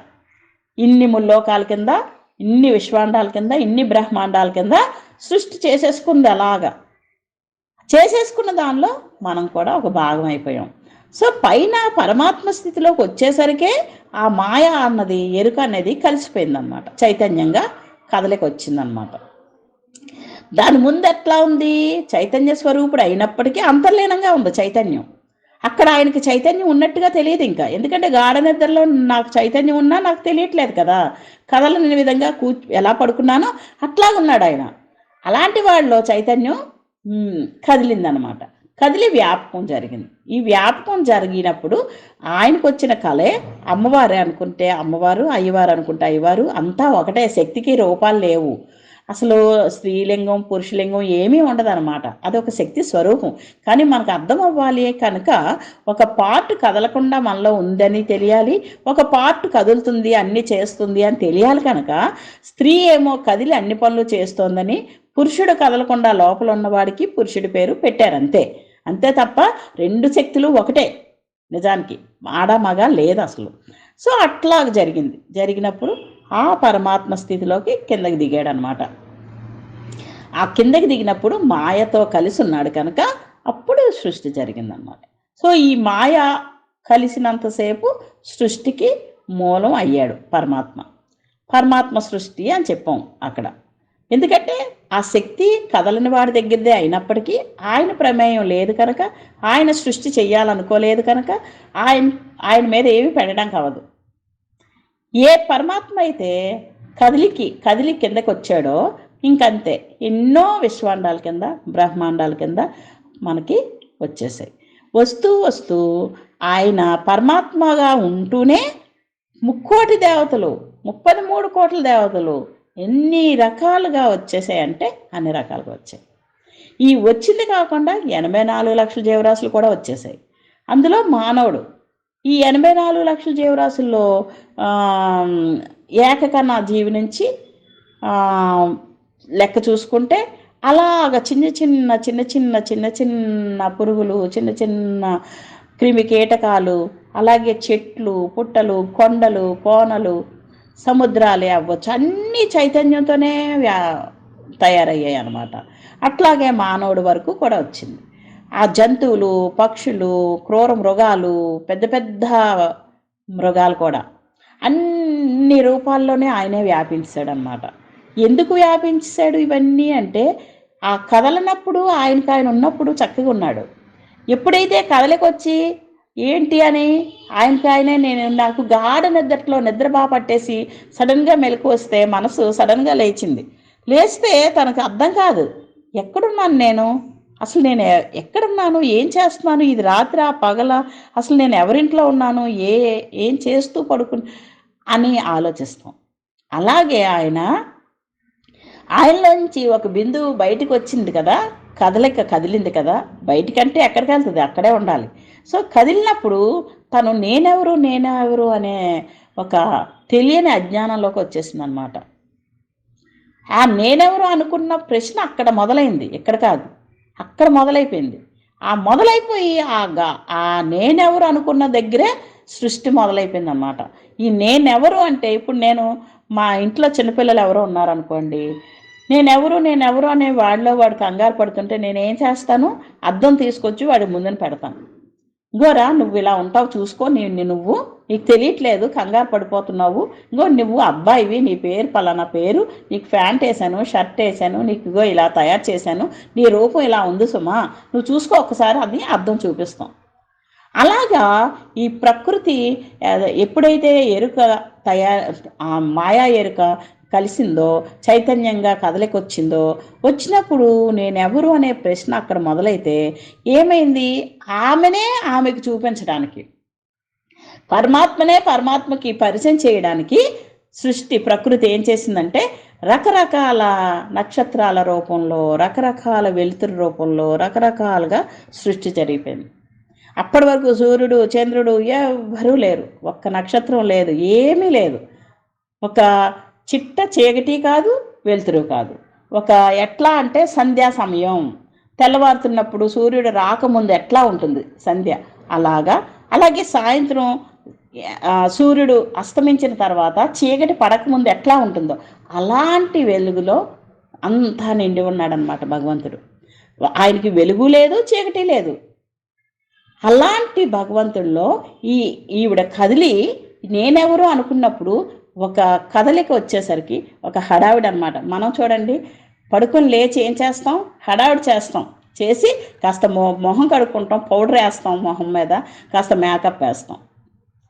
ఇన్ని ముల్లోకాల కింద, ఇన్ని విశ్వాండాల కింద, ఇన్ని బ్రహ్మాండాల కింద సృష్టి చేసేసుకుంది. అలాగా చేసేసుకున్న దానిలో మనం కూడా ఒక భాగం అయిపోయాం. సో పైన పరమాత్మ స్థితిలోకి వచ్చేసరికే ఆ మాయ అన్నది, ఎరుక అనేది కలిసిపోయిందనమాట, చైతన్యంగా కదలికి వచ్చిందనమాట. దాని ముందు ఎట్లా ఉంది? చైతన్య స్వరూపుడు అయినప్పటికీ అంతర్లీనంగా ఉంది చైతన్యం. అక్కడ ఆయనకి చైతన్యం ఉన్నట్టుగా తెలియదు ఇంకా. ఎందుకంటే గాఢ నిద్రలో నాకు చైతన్యం ఉన్నా నాకు తెలియట్లేదు కదా. కదలని విధంగా ఎలా పడుకున్నానో అట్లాగున్నాడు ఆయన. అలాంటి వాళ్ళలో చైతన్యం కదిలిందనమాట. కదిలి వ్యాపకం జరిగింది. ఈ వ్యాపకం జరిగినప్పుడు ఆయనకు వచ్చిన కళే అమ్మవారే అనుకుంటే అమ్మవారు, అయ్యవారు అనుకుంటే అయ్యవారు, అంతా ఒకటే. శక్తికి రూపాలు లేవు అసలు. స్త్రీలింగం పురుషలింగం ఏమీ ఉండదన్నమాట. అదొక శక్తి స్వరూపం. కానీ మనకు అర్థం అవ్వాలి కనుక ఒక పార్ట్ కదలకుండా మనలో ఉందని తెలియాలి, ఒక పార్ట్ కదులుతుంది అన్నీ చేస్తుంది అని తెలియాలి. కనుక స్త్రీ ఏమో కదిలి అన్ని పనులు చేస్తోందని, పురుషుడు కదలకుండా లోపల ఉన్నవాడికి పురుషుడి పేరు పెట్టారు. అంతే తప్ప రెండు శక్తులు ఒకటే నిజానికి. ఆడ మగ లేదు అసలు. సో అట్లా జరిగినప్పుడు ఆ పరమాత్మ స్థితిలోకి కిందకి దిగాడు అనమాట. ఆ కిందకి దిగినప్పుడు మాయతో కలిసి ఉన్నాడు కనుక అప్పుడు సృష్టి జరిగిందన్నమాట. సో ఈ మాయ కలిసినంతసేపు సృష్టికి మూలం అయ్యాడు పరమాత్మ సృష్టి అని చెప్పాం అక్కడ. ఎందుకంటే ఆ శక్తి కదలని వాడి దగ్గరదే అయినప్పటికీ ఆయన ప్రమేయం లేదు కనుక, ఆయన సృష్టి చెయ్యాలనుకోలేదు కనుక ఆయన మీద ఏమి పెట్టడం కావదు. ఏ పరమాత్మ అయితే కదిలి కిందకి వచ్చాడో ఇంకంతే, ఎన్నో విశ్వాండాల కింద, బ్రహ్మాండాల కింద మనకి వచ్చేసాయి. వస్తూ ఆయన పరమాత్మగా ఉంటూనే 3,000,000 దేవతలు, 33 కోట్ల దేవతలు ఎన్ని రకాలుగా వచ్చేసాయంటే అన్ని రకాలుగా వచ్చాయి. ఈ వచ్చింది కాకుండా 84 లక్షల జీవరాశులు కూడా వచ్చేసాయి. అందులో మానవుడు. ఈ 84 లక్షల జీవరాశుల్లో ఏకకణ జీవి నుంచి లెక్క చూసుకుంటే అలాగ చిన్న చిన్న పురుగులు, చిన్న క్రిమి కీటకాలు, అలాగే చెట్లు, పుట్టలు, కొండలు, కోనలు, సముద్రాలే అవ్వచ్చు, అన్నీ చైతన్యంతోనే తయారయ్యాయి అన్నమాట. అట్లాగే మానవుడి వరకు కూడా వచ్చింది. ఆ జంతువులు, పక్షులు, క్రూర మృగాలు, పెద్ద పెద్ద మృగాలు కూడా అన్ని రూపాల్లోనే ఆయనే వ్యాపించాడనమాట. ఎందుకు వ్యాపించాడు ఇవన్నీ అంటే, ఆ కదలనప్పుడు ఆయన ఉన్నప్పుడు చక్కగా ఉన్నాడు. ఎప్పుడైతే కదలికొచ్చి ఏంటి అని ఆయనకాయనే నాకు గాఢ నిద్ర బాగా పట్టేసి సడన్గా మెలకు వస్తే మనసు సడన్గా లేచింది. లేస్తే తనకు అర్థం కాదు, ఎక్కడున్నాను నేను, అసలు నేను ఎక్కడున్నాను, ఏం చేస్తున్నాను, ఇది రాత్రి పగల, అసలు నేను ఎవరింట్లో ఉన్నాను, ఏం చేస్తూ పడుకుని అని ఆలోచిస్తాం. అలాగే ఆయనలోంచి ఒక బిందువు బయటకు వచ్చింది కదా, కదిలింది కదా, బయటికంటే ఎక్కడికి వెళ్తుంది, అక్కడే ఉండాలి. సో కదిలినప్పుడు తను నేనెవరు అనే ఒక తెలియని అజ్ఞానంలోకి వచ్చేసింది అనమాట. ఆ నేనెవరు అనుకున్న ప్రశ్న అక్కడ మొదలైంది, ఇక్కడ కాదు, అక్కడ మొదలైపోయింది. ఆ మొదలైపోయి ఆ నేనెవరు అనుకున్న దగ్గరే సృష్టి మొదలైపోయింది అన్నమాట. ఈ నేనెవరు అంటే, ఇప్పుడు నేను మా ఇంట్లో చిన్నపిల్లలు ఎవరో ఉన్నారనుకోండి, నేనెవరు అనే వాడు కంగారు పడుతుంటే నేనేం చేస్తాను, అద్దం తీసుకొచ్చి వాడి ముందున పెడతాను. ఇంకోరా నువ్వు ఇలా ఉంటావు చూసుకో, నీకు తెలియట్లేదు, కంగారు పడిపోతున్నావు, నువ్వు అబ్బాయివి, నీ పేరు పలానా పేరు, నీకు ప్యాంట్ వేసాను, షర్ట్ వేసాను, నీకు ఇలా తయారు చేశాను, నీ రూపం ఇలా ఉంది సుమా, నువ్వు చూసుకో ఒకసారి అది అద్దం చూపిస్తాం. అలాగా ఈ ప్రకృతి ఎప్పుడైతే ఎరుక మాయా ఎరుక కలిసిందో, చైతన్యంగా కదలికొచ్చిందో, వచ్చినప్పుడు నేనెవరు అనే ప్రశ్న అక్కడ మొదలైతే ఏమైంది, ఆమెకు చూపించడానికి, పరమాత్మకి పరిచయం చేయడానికి ప్రకృతి ఏం చేసిందంటే, రకరకాల నక్షత్రాల రూపంలో, రకరకాల వెలుతురు రూపంలో, రకరకాలుగా సృష్టి జరిగిపోయింది. అప్పటి వరకు సూర్యుడు చంద్రుడు ఎవ్వరూ లేరు, ఒక్క నక్షత్రం లేదు, ఏమీ లేదు, ఒక చిట్ట చీకటి కాదు, వెలుతురు కాదు. ఎట్లా అంటే సంధ్యా సమయం, తెల్లవారుతున్నప్పుడు సూర్యుడు రాకముందు ఎట్లా ఉంటుంది సంధ్య, అలాగే సాయంత్రం సూర్యుడు అస్తమించిన తర్వాత చీకటి పడకముందు ఎట్లా ఉంటుందో అలాంటి వెలుగులో అంతా నిండి ఉన్నాడనమాట భగవంతుడు. ఆయనకి వెలుగు లేదు, చీకటి లేదు. అలాంటి భగవంతుడిలో ఈవిడ కదిలి నేనెవరు అనుకున్నప్పుడు ఒక కదలిక వచ్చేసరికి ఒక హడావిడి అనమాట. మనం చూడండి, పడుకొని లేచి ఏం చేస్తాం, హడావిడి చేసి కాస్త మొహం కడుక్కుంటాం, పౌడర్ వేస్తాం మొహం మీద, కాస్త మేకప్ వేస్తాం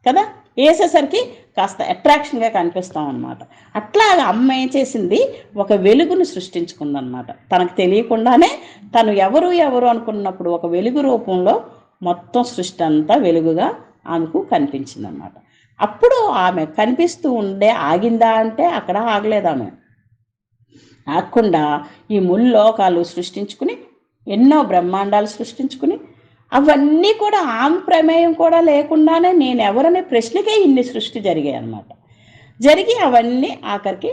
కదా, వేసేసరికి కాస్త అట్రాక్షన్గా కనిపిస్తాం అనమాట. అట్లాగా అమ్మ ఏం చేసింది, ఒక వెలుగును సృష్టించుకుందనమాట. తనకు తెలియకుండానే తను ఎవరు అనుకున్నప్పుడు ఒక వెలుగు రూపంలో మొత్తం సృష్టి అంతా వెలుగుగా ఆమెకు కనిపించిందనమాట. అప్పుడు ఆమె కనిపిస్తూ ఆగిందా అంటే అక్కడ ఆగలేదు. ఆమె ఆగకుండా ఈ ముల్లోకాలు సృష్టించుకుని, ఎన్నో బ్రహ్మాండాలు సృష్టించుకుని, అవన్నీ కూడా ఆమె ప్రమేయం కూడా లేకుండానే నేనెవరనే ప్రశ్నకే ఇన్ని సృష్టి జరిగాయి అన్నమాట. జరిగి అవన్నీ ఆఖరికి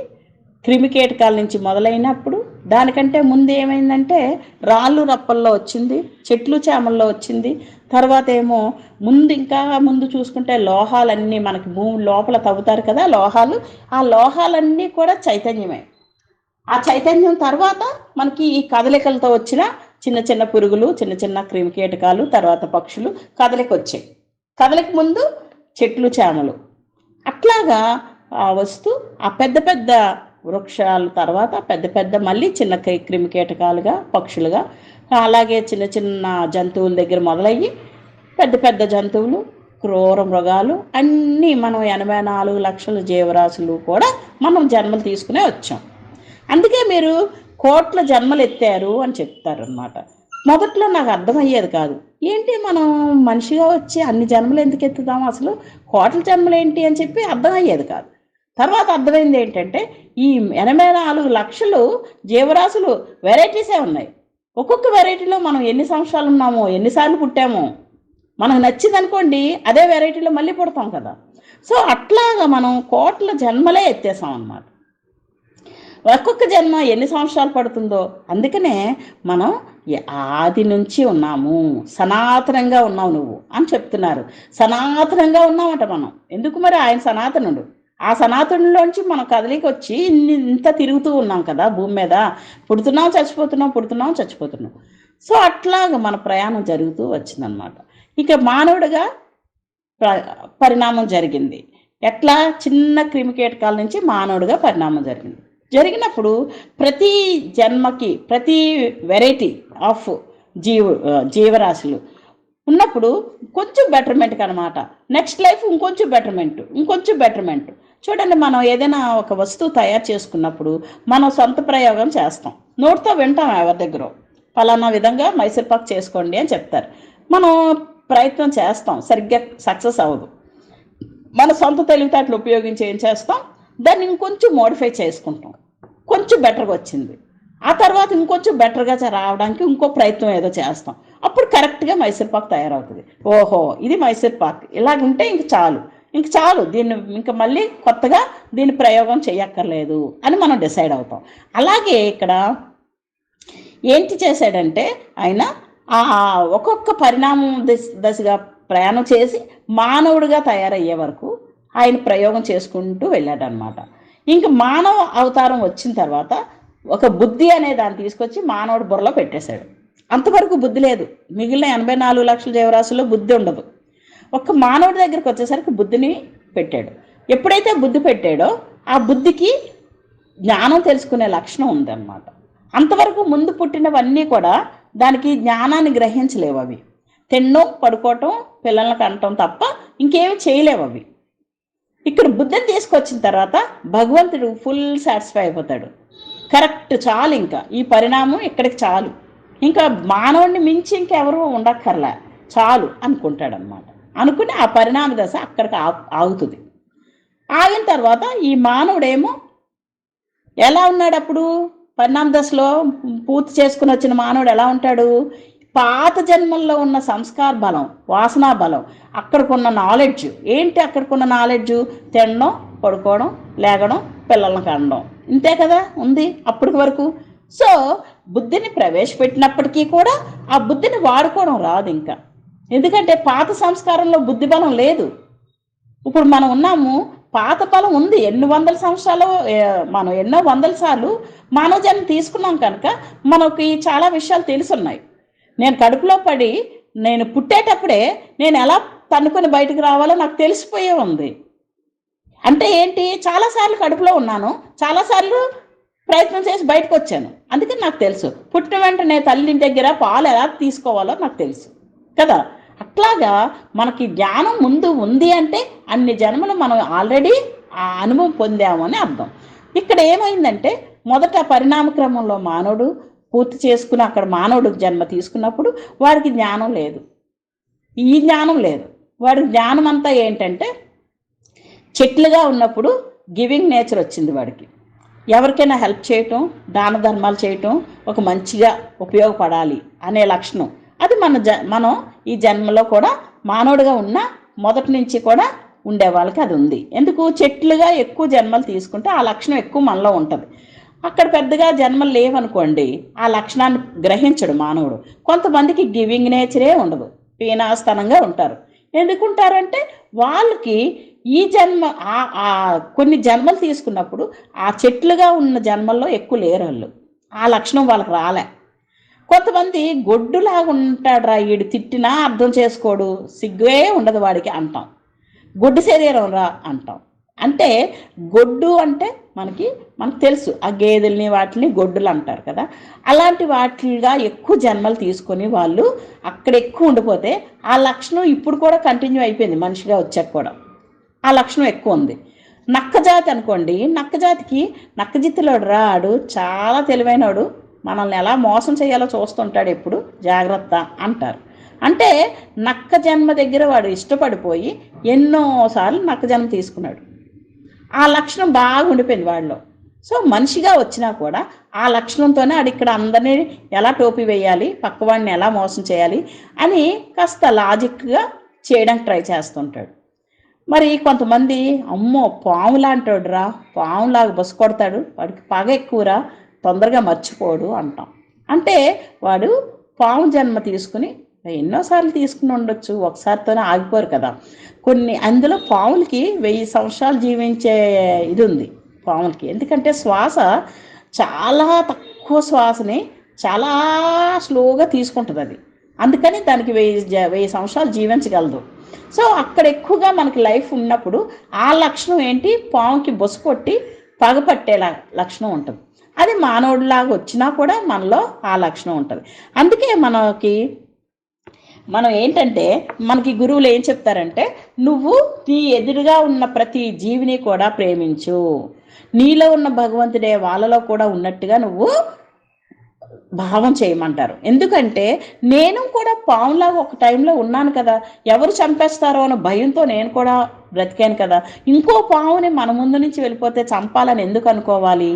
క్రిమికీటకాల నుంచి మొదలైనప్పుడు, దానికంటే ముందు ఏమైందంటే రాళ్ళు రప్పల్లో వచ్చింది, చెట్లు చేమల్లో వచ్చింది. తర్వాత ఏమో ఇంకా ముందు చూసుకుంటే లోహాలన్నీ మనకి భూమి లోపల తవ్వుతారు కదా లోహాలు, ఆ లోహాలన్నీ కూడా చైతన్యమే. ఆ చైతన్యం తర్వాత మనకి ఈ కదలికలతో వచ్చిన చిన్న చిన్న పురుగులు, చిన్న చిన్న క్రిమికీటకాలు, తర్వాత పక్షులు కదలికొచ్చాయి. కదలిక ముందు చెట్లు చేమలు, అట్లాగా వస్తూ ఆ పెద్ద పెద్ద వృక్షాల తర్వాత పెద్ద మళ్ళీ చిన్న క్రిమికీటకాలుగా, పక్షులుగా, అలాగే చిన్న చిన్న జంతువుల దగ్గర మొదలయ్యి పెద్ద జంతువులు, క్రూర మృగాలు, అన్నీ మనం 84 లక్షల జీవరాశులు కూడా మనం జన్మలు తీసుకునే వచ్చాం. అందుకే మీరు కోట్ల జన్మలు ఎత్తారు అని చెప్తారనమాట. మొదట్లో నాకు అర్థమయ్యేది కాదు, ఏంటి మనం మనిషిగా వచ్చి అన్ని జన్మలు ఎందుకు ఎత్తుతాం, అసలు కోట్ల జన్మలు ఏంటి అని చెప్పి అర్థమయ్యేది కాదు. తర్వాత అర్థమైంది ఏంటంటే ఈ 84 లక్షలు జీవరాశులు వెరైటీసే ఉన్నాయి. ఒక్కొక్క వెరైటీలో మనం ఎన్ని సంవత్సరాలు ఉన్నామో, ఎన్నిసార్లు పుట్టామో, మనకు నచ్చింది అనుకోండి అదే వెరైటీలో మళ్ళీ పుడతాం కదా. సో అట్లాగా మనం కోట్ల జన్మలే ఎత్తేసాం అన్నమాట. ఒక్కొక్క జన్మ ఎన్ని సంవత్సరాలు పడుతుందో, అందుకనే మనం ఆది నుంచి ఉన్నాము, సనాతనంగా ఉన్నావు నువ్వు అని చెప్తున్నారు. సనాతనంగా ఉన్నామట మనం. ఎందుకు మరి, ఆయన సనాతనుడు. ఆ సనాతనంలోంచి మనం కదలికి వచ్చి ఇంత తిరుగుతూ ఉన్నాం కదా భూమి మీద, పుడుతున్నాం చచ్చిపోతున్నాం. సో అట్లాగా మన ప్రయాణం జరుగుతూ వచ్చిందనమాట. ఇక మానవుడిగా పరిణామం జరిగింది. ఎట్లా, చిన్న క్రిమికీటకాల నుంచి మానవుడిగా పరిణామం జరిగింది. జరిగినప్పుడు ప్రతి జన్మకి ప్రతి వెరైటీ ఆఫ్ జీవ జీవరాశులు ఉన్నప్పుడు కొంచెం బెటర్మెంట్కి అనమాట. నెక్స్ట్ లైఫ్ ఇంకొంచెం బెటర్మెంట్. చూడండి, మనం ఏదైనా ఒక వస్తువు తయారు చేసుకున్నప్పుడు మనం సొంత ప్రయోగం చేస్తాం. నోటితో వింటాం ఎవరి దగ్గర, పలానా విధంగా మైసూర్పాక్ చేసుకోండి అని చెప్తారు. మనం ప్రయత్నం చేస్తాం, సరిగ్గా సక్సెస్ అవ్వదు. మన సొంత తెలివితేటలు ఉపయోగించి ఏం చేస్తాం, దాన్ని ఇంకొంచెం మోడిఫై చేసుకుంటాం. కొంచెం బెటర్గా వచ్చింది, ఆ తర్వాత ఇంకొంచెం బెటర్గా రావడానికి ఇంకో ప్రయత్నం ఏదో చేస్తాం. అప్పుడు కరెక్ట్గా మైసూర్పాక్ తయారవుతుంది. ఓహో, ఇది మైసూర్పాక్, ఇలాగుంటే ఇంక చాలు, దీన్ని ఇంకా మళ్ళీ కొత్తగా దీన్ని ప్రయోగం చేయక్కర్లేదు అని మనం డిసైడ్ అవుతాం. అలాగే ఇక్కడ ఏంటి చేశాడంటే ఆయన ఒక్కొక్క పరిణామం దశగా ప్రయాణం చేసి మానవుడిగా తయారయ్యే వరకు ఆయన ప్రయోగం చేసుకుంటూ వెళ్ళాడనమాట. ఇంక మానవ అవతారం వచ్చిన తర్వాత ఒక బుద్ధి అనే దాన్ని తీసుకొచ్చి మానవుడి బుర్రలో పెట్టేశాడు. అంతవరకు బుద్ధి లేదు. మిగిలిన 84 లక్షల జీవరాశుల్లో బుద్ధి ఉండదు. ఒక్క మానవుడి దగ్గరికి వచ్చేసరికి బుద్ధిని పెట్టాడు. ఎప్పుడైతే బుద్ధి పెట్టాడో ఆ బుద్ధికి జ్ఞానం తెలుసుకునే లక్షణం ఉందన్నమాట. అంతవరకు ముందు పుట్టినవన్నీ కూడా దానికి జ్ఞానాన్ని గ్రహించలేవు. అవి తినడం, పడుకోవటం, పిల్లల్ని కనటం తప్ప ఇంకేమి చేయలేవు అవి. ఇక్కడ బుద్ధిని తీసుకొచ్చిన తర్వాత భగవంతుడు ఫుల్ సాటిస్ఫై అయిపోతాడు. కరెక్ట్, చాలు, ఇంకా ఈ పరిణామం ఇక్కడికి చాలు, ఇంకా మానవుడిని మించి ఇంకెవరు ఉండక్కర్లే, చాలు అనుకుంటాడనమాట. అనుకుని ఆ పరిణామ దశ అక్కడికి ఆగుతుంది. ఆగిన తర్వాత ఈ మానవుడేమో ఎలా ఉన్నాడు అప్పుడు పరిణామ దశలో పూర్తి చేసుకుని వచ్చిన మానవుడు ఎలా ఉంటాడు? పాత జన్మల్లో ఉన్న సంస్కార బలం, వాసనా బలం, అక్కడికున్న నాలెడ్జ్ ఏంటి? అక్కడికున్న నాలెడ్జ్ తినడం, పడుకోవడం, లేగడం, పిల్లల్ని కనడం, ఇంతే కదా ఉంది అప్పటి వరకు. సో బుద్ధిని ప్రవేశపెట్టినప్పటికీ కూడా ఆ బుద్ధిని వాడుకోవడం రాదు ఇంకా. ఎందుకంటే పాత సంస్కారంలో బుద్ధి బలం లేదు. ఇప్పుడు మనం ఉన్నాము, పాత బలం ఉంది. ఎన్ని వందల సంవత్సరాలు, మనం ఎన్నో వందల సార్లు మానవ జన్మ తీసుకున్నాం కనుక మనకి చాలా విషయాలు తెలుసున్నాయి. నేను కడుపులో పడి నేను పుట్టేటప్పుడే నేను ఎలా తన్నుకొని బయటకు రావాలో నాకు తెలిసిపోయే ఉంది. అంటే ఏంటి, చాలాసార్లు కడుపులో ఉన్నాను, చాలాసార్లు ప్రయత్నం చేసి బయటకు వచ్చాను, అందుకని నాకు తెలుసు. పుట్టిన వెంటనే తల్లి దగ్గర పాలు ఎలా తీసుకోవాలో నాకు తెలుసు కదా. అట్లాగా మనకి జ్ఞానం ముందు ఉంది అంటే అన్ని జన్మలు మనం ఆల్రెడీ ఆ అనుభవం పొందాము అని అర్థం. ఇక్కడ ఏమైందంటే మొదట పరిణామ క్రమంలో మానవుడు పూర్తి చేసుకుని అక్కడ మానవుడు జన్మ తీసుకున్నప్పుడు వాడికి జ్ఞానం లేదు, ఈ జ్ఞానం లేదు. వాడి జ్ఞానం అంతా ఏంటంటే చెట్లుగా ఉన్నప్పుడు గివింగ్ నేచర్ వచ్చింది వాడికి. ఎవరికైనా హెల్ప్ చేయటం, దాన ధర్మాలు చేయటం, ఒక మంచిగా ఉపయోగపడాలి అనే లక్షణం అది మనం ఈ జన్మలో కూడా మానవుడిగా ఉన్న మొదటి నుంచి కూడా ఉండే వాళ్ళకి అది ఉంది. ఎందుకు? చెట్లుగా ఎక్కువ జన్మలు తీసుకుంటే ఆ లక్షణం ఎక్కువ మనలో ఉంటుంది. అక్కడ పెద్దగా జన్మలు లేవనుకోండి, ఆ లక్షణాన్ని గ్రహించడు మానవుడు. కొంతమందికి గివింగ్ నేచరే ఉండదు, పీనాస్తనంగా ఉంటారు. ఎందుకుంటారంటే వాళ్ళకి ఈ జన్మ కొన్ని జన్మలు తీసుకున్నప్పుడు ఆ చెట్లుగా ఉన్న జన్మల్లో ఎక్కువ లేరు వాళ్ళు, ఆ లక్షణం వాళ్ళకి రాలే. కొంతమంది గొడ్డులాగా ఉంటాడు రా, వీడు తిట్టినా అర్థం చేసుకోడు, సిగ్గే ఉండదు వాడికి అంటాం. గొడ్డు శరీరం రా అంటాం. అంటే గొడ్డు అంటే మనకు తెలుసు, ఆ గేదెల్ని వాటిని గొడ్డులు అంటారు కదా. అలాంటి వాటిగా ఎక్కువ జన్మలు తీసుకొని వాళ్ళు అక్కడ ఎక్కువ ఉండిపోతే ఆ లక్షణం ఇప్పుడు కూడా కంటిన్యూ అయిపోయింది. మనిషిగా వచ్చాక కూడా ఆ లక్షణం ఎక్కువ ఉంది. నక్కజాతి అనుకోండి, నక్కజాతికి నక్కజిత్తులోడు రాడు, చాలా తెలివైనడు, మనల్ని ఎలా మోసం చేయాలో చూస్తుంటాడు ఎప్పుడు, జాగ్రత్త అంటారు. అంటే నక్క జన్మ దగ్గర వాడు ఇష్టపడిపోయి ఎన్నోసార్లు నక్క జన్మ తీసుకున్నాడు. ఆ లక్షణం బాగా ఉండిపోయింది వాడిలో. సో మనిషిగా వచ్చినా కూడా ఆ లక్షణంతోనే ఆడు ఇక్కడ అందరినీ ఎలా టోపీ వేయాలి, పక్కవాడిని ఎలా మోసం చేయాలి అని కాస్త లాజిక్గా చేయడానికి ట్రై చేస్తుంటాడు. మరి కొంతమంది అమ్మో పాములాంటాడు రా, పాములాగా బస్సు కొడతాడు, వాడికి పగ ఎక్కువరా, తొందరగా మర్చిపోడు అంటాం. అంటే వాడు పాము జన్మ తీసుకుని ఎన్నోసార్లు తీసుకుని ఉండొచ్చు, ఒకసారితోనే ఆగిపోరు కదా. అందులో పాములకి 1000 సంవత్సరాలు జీవించే ఇది ఉంది పాములకి. ఎందుకంటే శ్వాస చాలా తక్కువ శ్వాసని చాలా స్లోగా తీసుకుంటుంది అది, అందుకని దానికి 1000 సంవత్సరాలు జీవించగలదు. సో అక్కడ ఎక్కువగా మనకి లైఫ్ ఉన్నప్పుడు ఆ లక్షణం ఏంటి, పాముకి బొసు కొట్టి పగపట్టే లక్షణం ఉంటుంది. అది మానవుడిలాగా వచ్చినా కూడా మనలో ఆ లక్షణం ఉంటుంది. అందుకే మనం ఏంటంటే మనకి గురువులు ఏం చెప్తారంటే, నువ్వు నీ ఎదురుగా ఉన్న ప్రతి జీవిని కూడా ప్రేమించు, నీలో ఉన్న భగవంతుడే వాళ్ళలో కూడా ఉన్నట్టుగా నువ్వు భావం చేయమంటారు. ఎందుకంటే నేను కూడా పావులాగా ఒక టైంలో ఉన్నాను కదా, ఎవరు చంపేస్తారో అన్న భయంతో నేను కూడా బ్రతికాను కదా. ఇంకో పావుని మన ముందు నుంచి వెళ్ళిపోతే చంపాలని ఎందుకు అనుకోవాలి?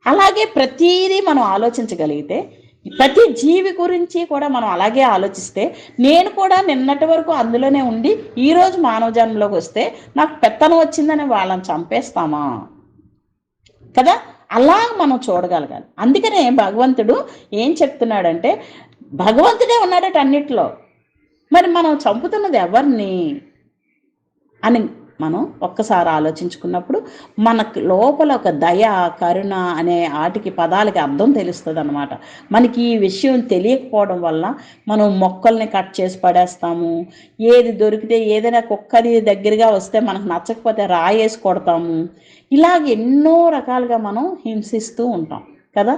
అలాగే ప్రతీదీ మనం ఆలోచించగలిగితే, ప్రతి జీవి గురించి కూడా మనం అలాగే ఆలోచిస్తే, నేను కూడా నిన్నటి వరకు అందులోనే ఉండి ఈరోజు మానవ జన్మలోకి వస్తే నాకు పెత్తనం వచ్చిందని వాళ్ళని చంపేస్తామా? కదా, అలా మనం చూడగలగాలి. అందుకనే భగవంతుడు ఏం చెప్తున్నాడంటే, భగవంతుడే ఉన్నాడట అన్నిట్లో, మరి మనం చంపుతున్నది ఎవరిని అని మనం ఒక్కసారి ఆలోచించుకున్నప్పుడు మనకు లోపల ఒక దయ, కరుణ అనే ఆటికి పదాలకి అర్థం తెలుస్తుంది అన్నమాట. మనకి ఈ విషయం తెలియకపోవడం వల్ల మనం మొక్కల్ని కట్ చేసి పడేస్తాము. ఏది దొరికితే ఏదైనా కుక్కది దగ్గరగా వస్తే మనకు నచ్చకపోతే రాయేసి కొడతాము. ఇలాగ ఎన్నో రకాలుగా మనం హింసిస్తూ ఉంటాం కదా.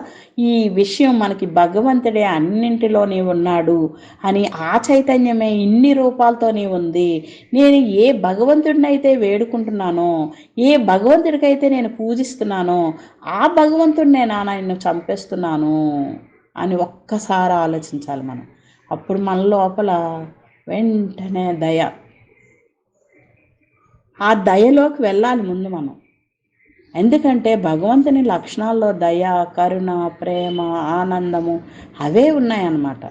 ఈ విషయం మనకి భగవంతుడే అన్నింటిలోనే ఉన్నాడు అని, ఆ చైతన్యమే ఇన్ని రూపాలతోనే ఉంది, నేను ఏ భగవంతుడినైతే వేడుకుంటున్నానో, ఏ భగవంతుడికైతే నేను పూజిస్తున్నానో ఆ భగవంతుడినే నిన్ను చంపేస్తున్నాను అని ఒక్కసారి ఆలోచించాలి మనం. అప్పుడు మన లోపల వెంటనే ఆ దయలోకి వెళ్ళాలి ముందు మనం. ఎందుకంటే భగవంతుని లక్షణాల్లో దయ, కరుణ, ప్రేమ, ఆనందము అవే ఉన్నాయన్నమాట.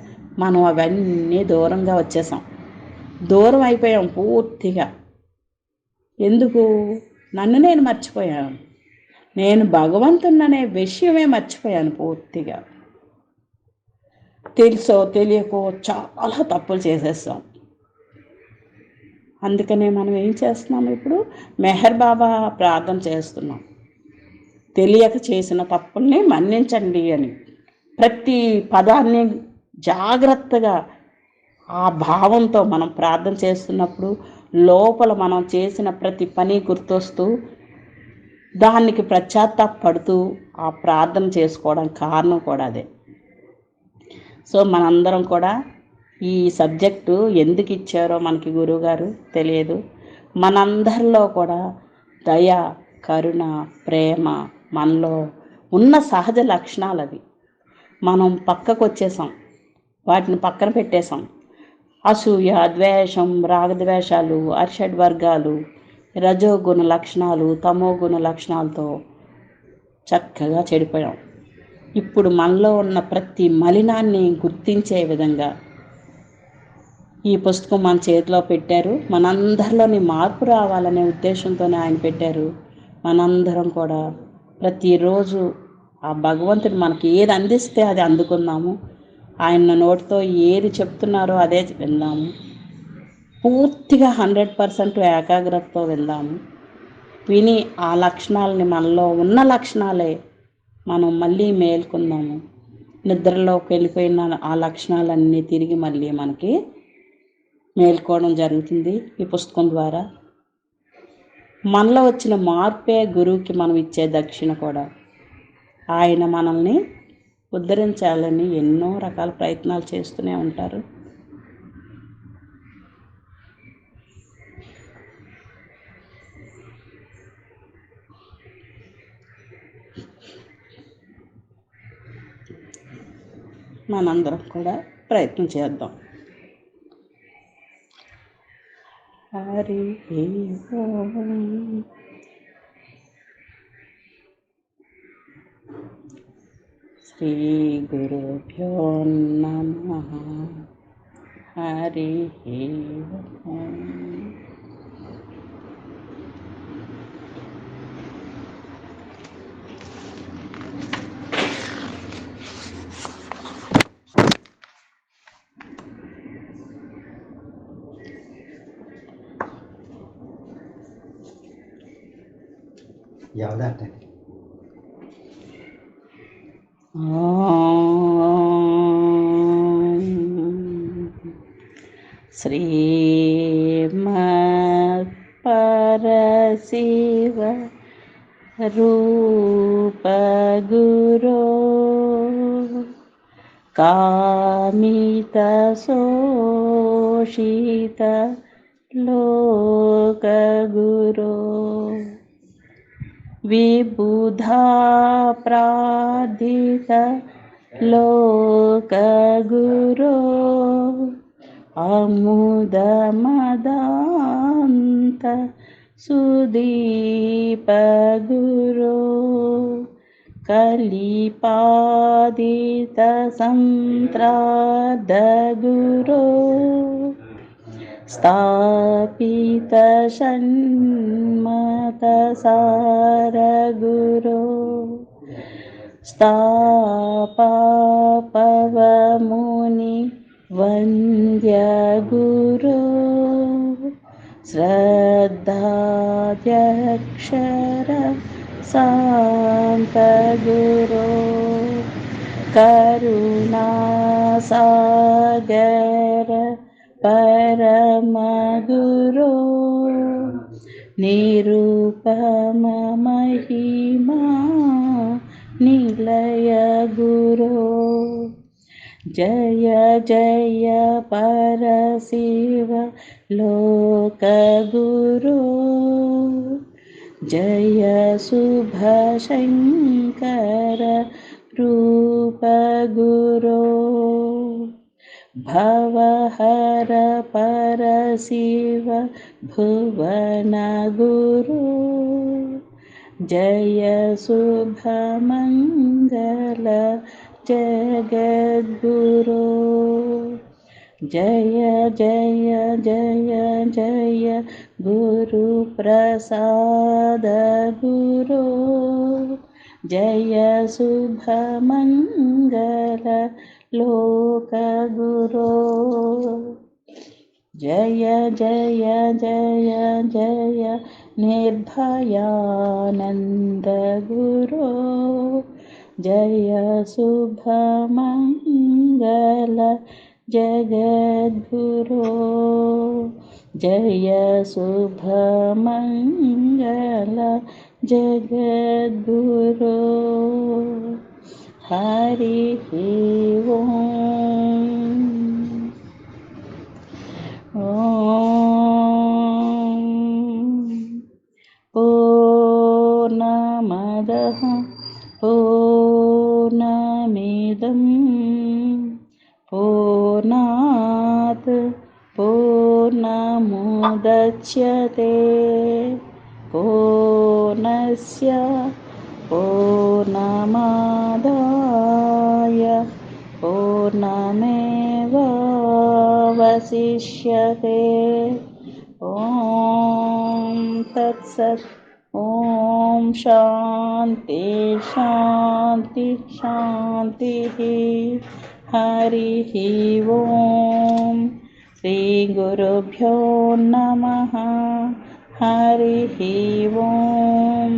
మనం అవన్నీ దూరంగా వచ్చేసాం, దూరం అయిపోయాం పూర్తిగా. ఎందుకు? నన్ను నేను మర్చిపోయాను, నేను భగవంతుననే విషయమే మర్చిపోయాను పూర్తిగా. తెలుసో తెలియకో చాలా తప్పులు చేసేస్తాం. అందుకనే మనం ఏం చేస్తున్నాం ఇప్పుడు? మెహర్ బాబా ప్రార్థన చేస్తున్నాం, తెలియక చేసిన తప్పుల్ని మన్నించండి అని. ప్రతి పదాన్ని జాగ్రత్తగా ఆ భావంతో మనం ప్రార్థన చేస్తున్నప్పుడు లోపల మనం చేసిన ప్రతి పని గుర్తొస్తూ దానికి పశ్చాత్తాపడుతూ ఆ ప్రార్థన చేసుకోవడానికి కారణం కూడా అదే. సో మనందరం కూడా ఈ సబ్జెక్టు ఎందుకు ఇచ్చారో మనకి గురువుగారు తెలియదు. మనందరిలో కూడా దయ, కరుణ, ప్రేమ మనలో ఉన్న సహజ లక్షణాలు అవి. మనం పక్కకు వచ్చేసాం, వాటిని పక్కన పెట్టేశాం. అసూయ, ద్వేషం, రాగద్వేషాలు, అరిషడ్ వర్గాలు, రజోగుణ లక్షణాలు, తమోగుణ లక్షణాలతో చక్కగా చెడిపోయాం. ఇప్పుడు మనలో ఉన్న ప్రతి మలినాన్ని గుర్తించే విధంగా ఈ పుస్తకం మన చేతిలో పెట్టారు. మనందరిలోని మార్పు రావాలనే ఉద్దేశంతోనే ఆయన పెట్టారు. మనందరం కూడా ప్రతిరోజు ఆ భగవంతుడు మనకి ఏది అందిస్తే అది అందుకుందాము, ఆయన నోటితో ఏది చెప్తున్నారో అదే విందాము, పూర్తిగా 100% ఏకాగ్రతతో విందాము. విని ఆ లక్షణాలని, మనలో ఉన్న లక్షణాలే మనం మళ్ళీ మేల్కొందాము. నిద్రలోకి వెళ్ళిపోయిన ఆ లక్షణాలన్నీ తిరిగి మళ్ళీ మనకి మేల్కోవడం జరుగుతుంది ఈ పుస్తకం ద్వారా. మనలో వచ్చిన మార్పే గురువుకి మనం ఇచ్చే దక్షిణ కూడా. ఆయన మనల్ని ఉద్ధరించాలని ఎన్నో రకాల ప్రయత్నాలు చేస్తూనే ఉంటారు. మనందరం కూడా ప్రయత్నం చేద్దాం. హరి ఓం. శ్రీ గురుభ్యో నమః. హరి ఓం.
ಯಾವುದಾಟ
శ్రీమత్ పరశివ रूपगुरो कामितशोषित लोकगुरो विबुधापराधित लोकगुरो अमुदमदान्त सुदीपगुरो कलिपादितसन्त्रार्धगुरो स्थापितषण्मतसारगुरो स्थापवमुनि वन्द्यगुरो श्रद्धाध्यक्षर शान्तगुरो करुणासागर परमगुरो निरुपममहिमा निलयगुरो जय जय परशिव लोकगुरो जय शुभशङ्कर रूपगुरो भवहर परशिव भुवनगुरो जय शुभमङ्गल जगद्गुरो जय जय जय जय गुरुप्रसाद गुरो जय शुभमङ्गल लोकगुरो जय जय जय जय निर्भयानन्द गुरो जय शुभमङ्गल जगद्गुरो जय शुभमङ्गल जगद्गुरो हरिः ओम् पूर्णमदः पूर्णमिदं पूर्णात् पूर्णमुदच्यते पूर्णस्य पूर्णमादाय पूर्णमेवावशिष्यते ॐ तत्सत् ॐ शान्ति शान्ति शान्तिः हरिः ॐ श्रीगुरुभ्यो नमः हरिः ॐ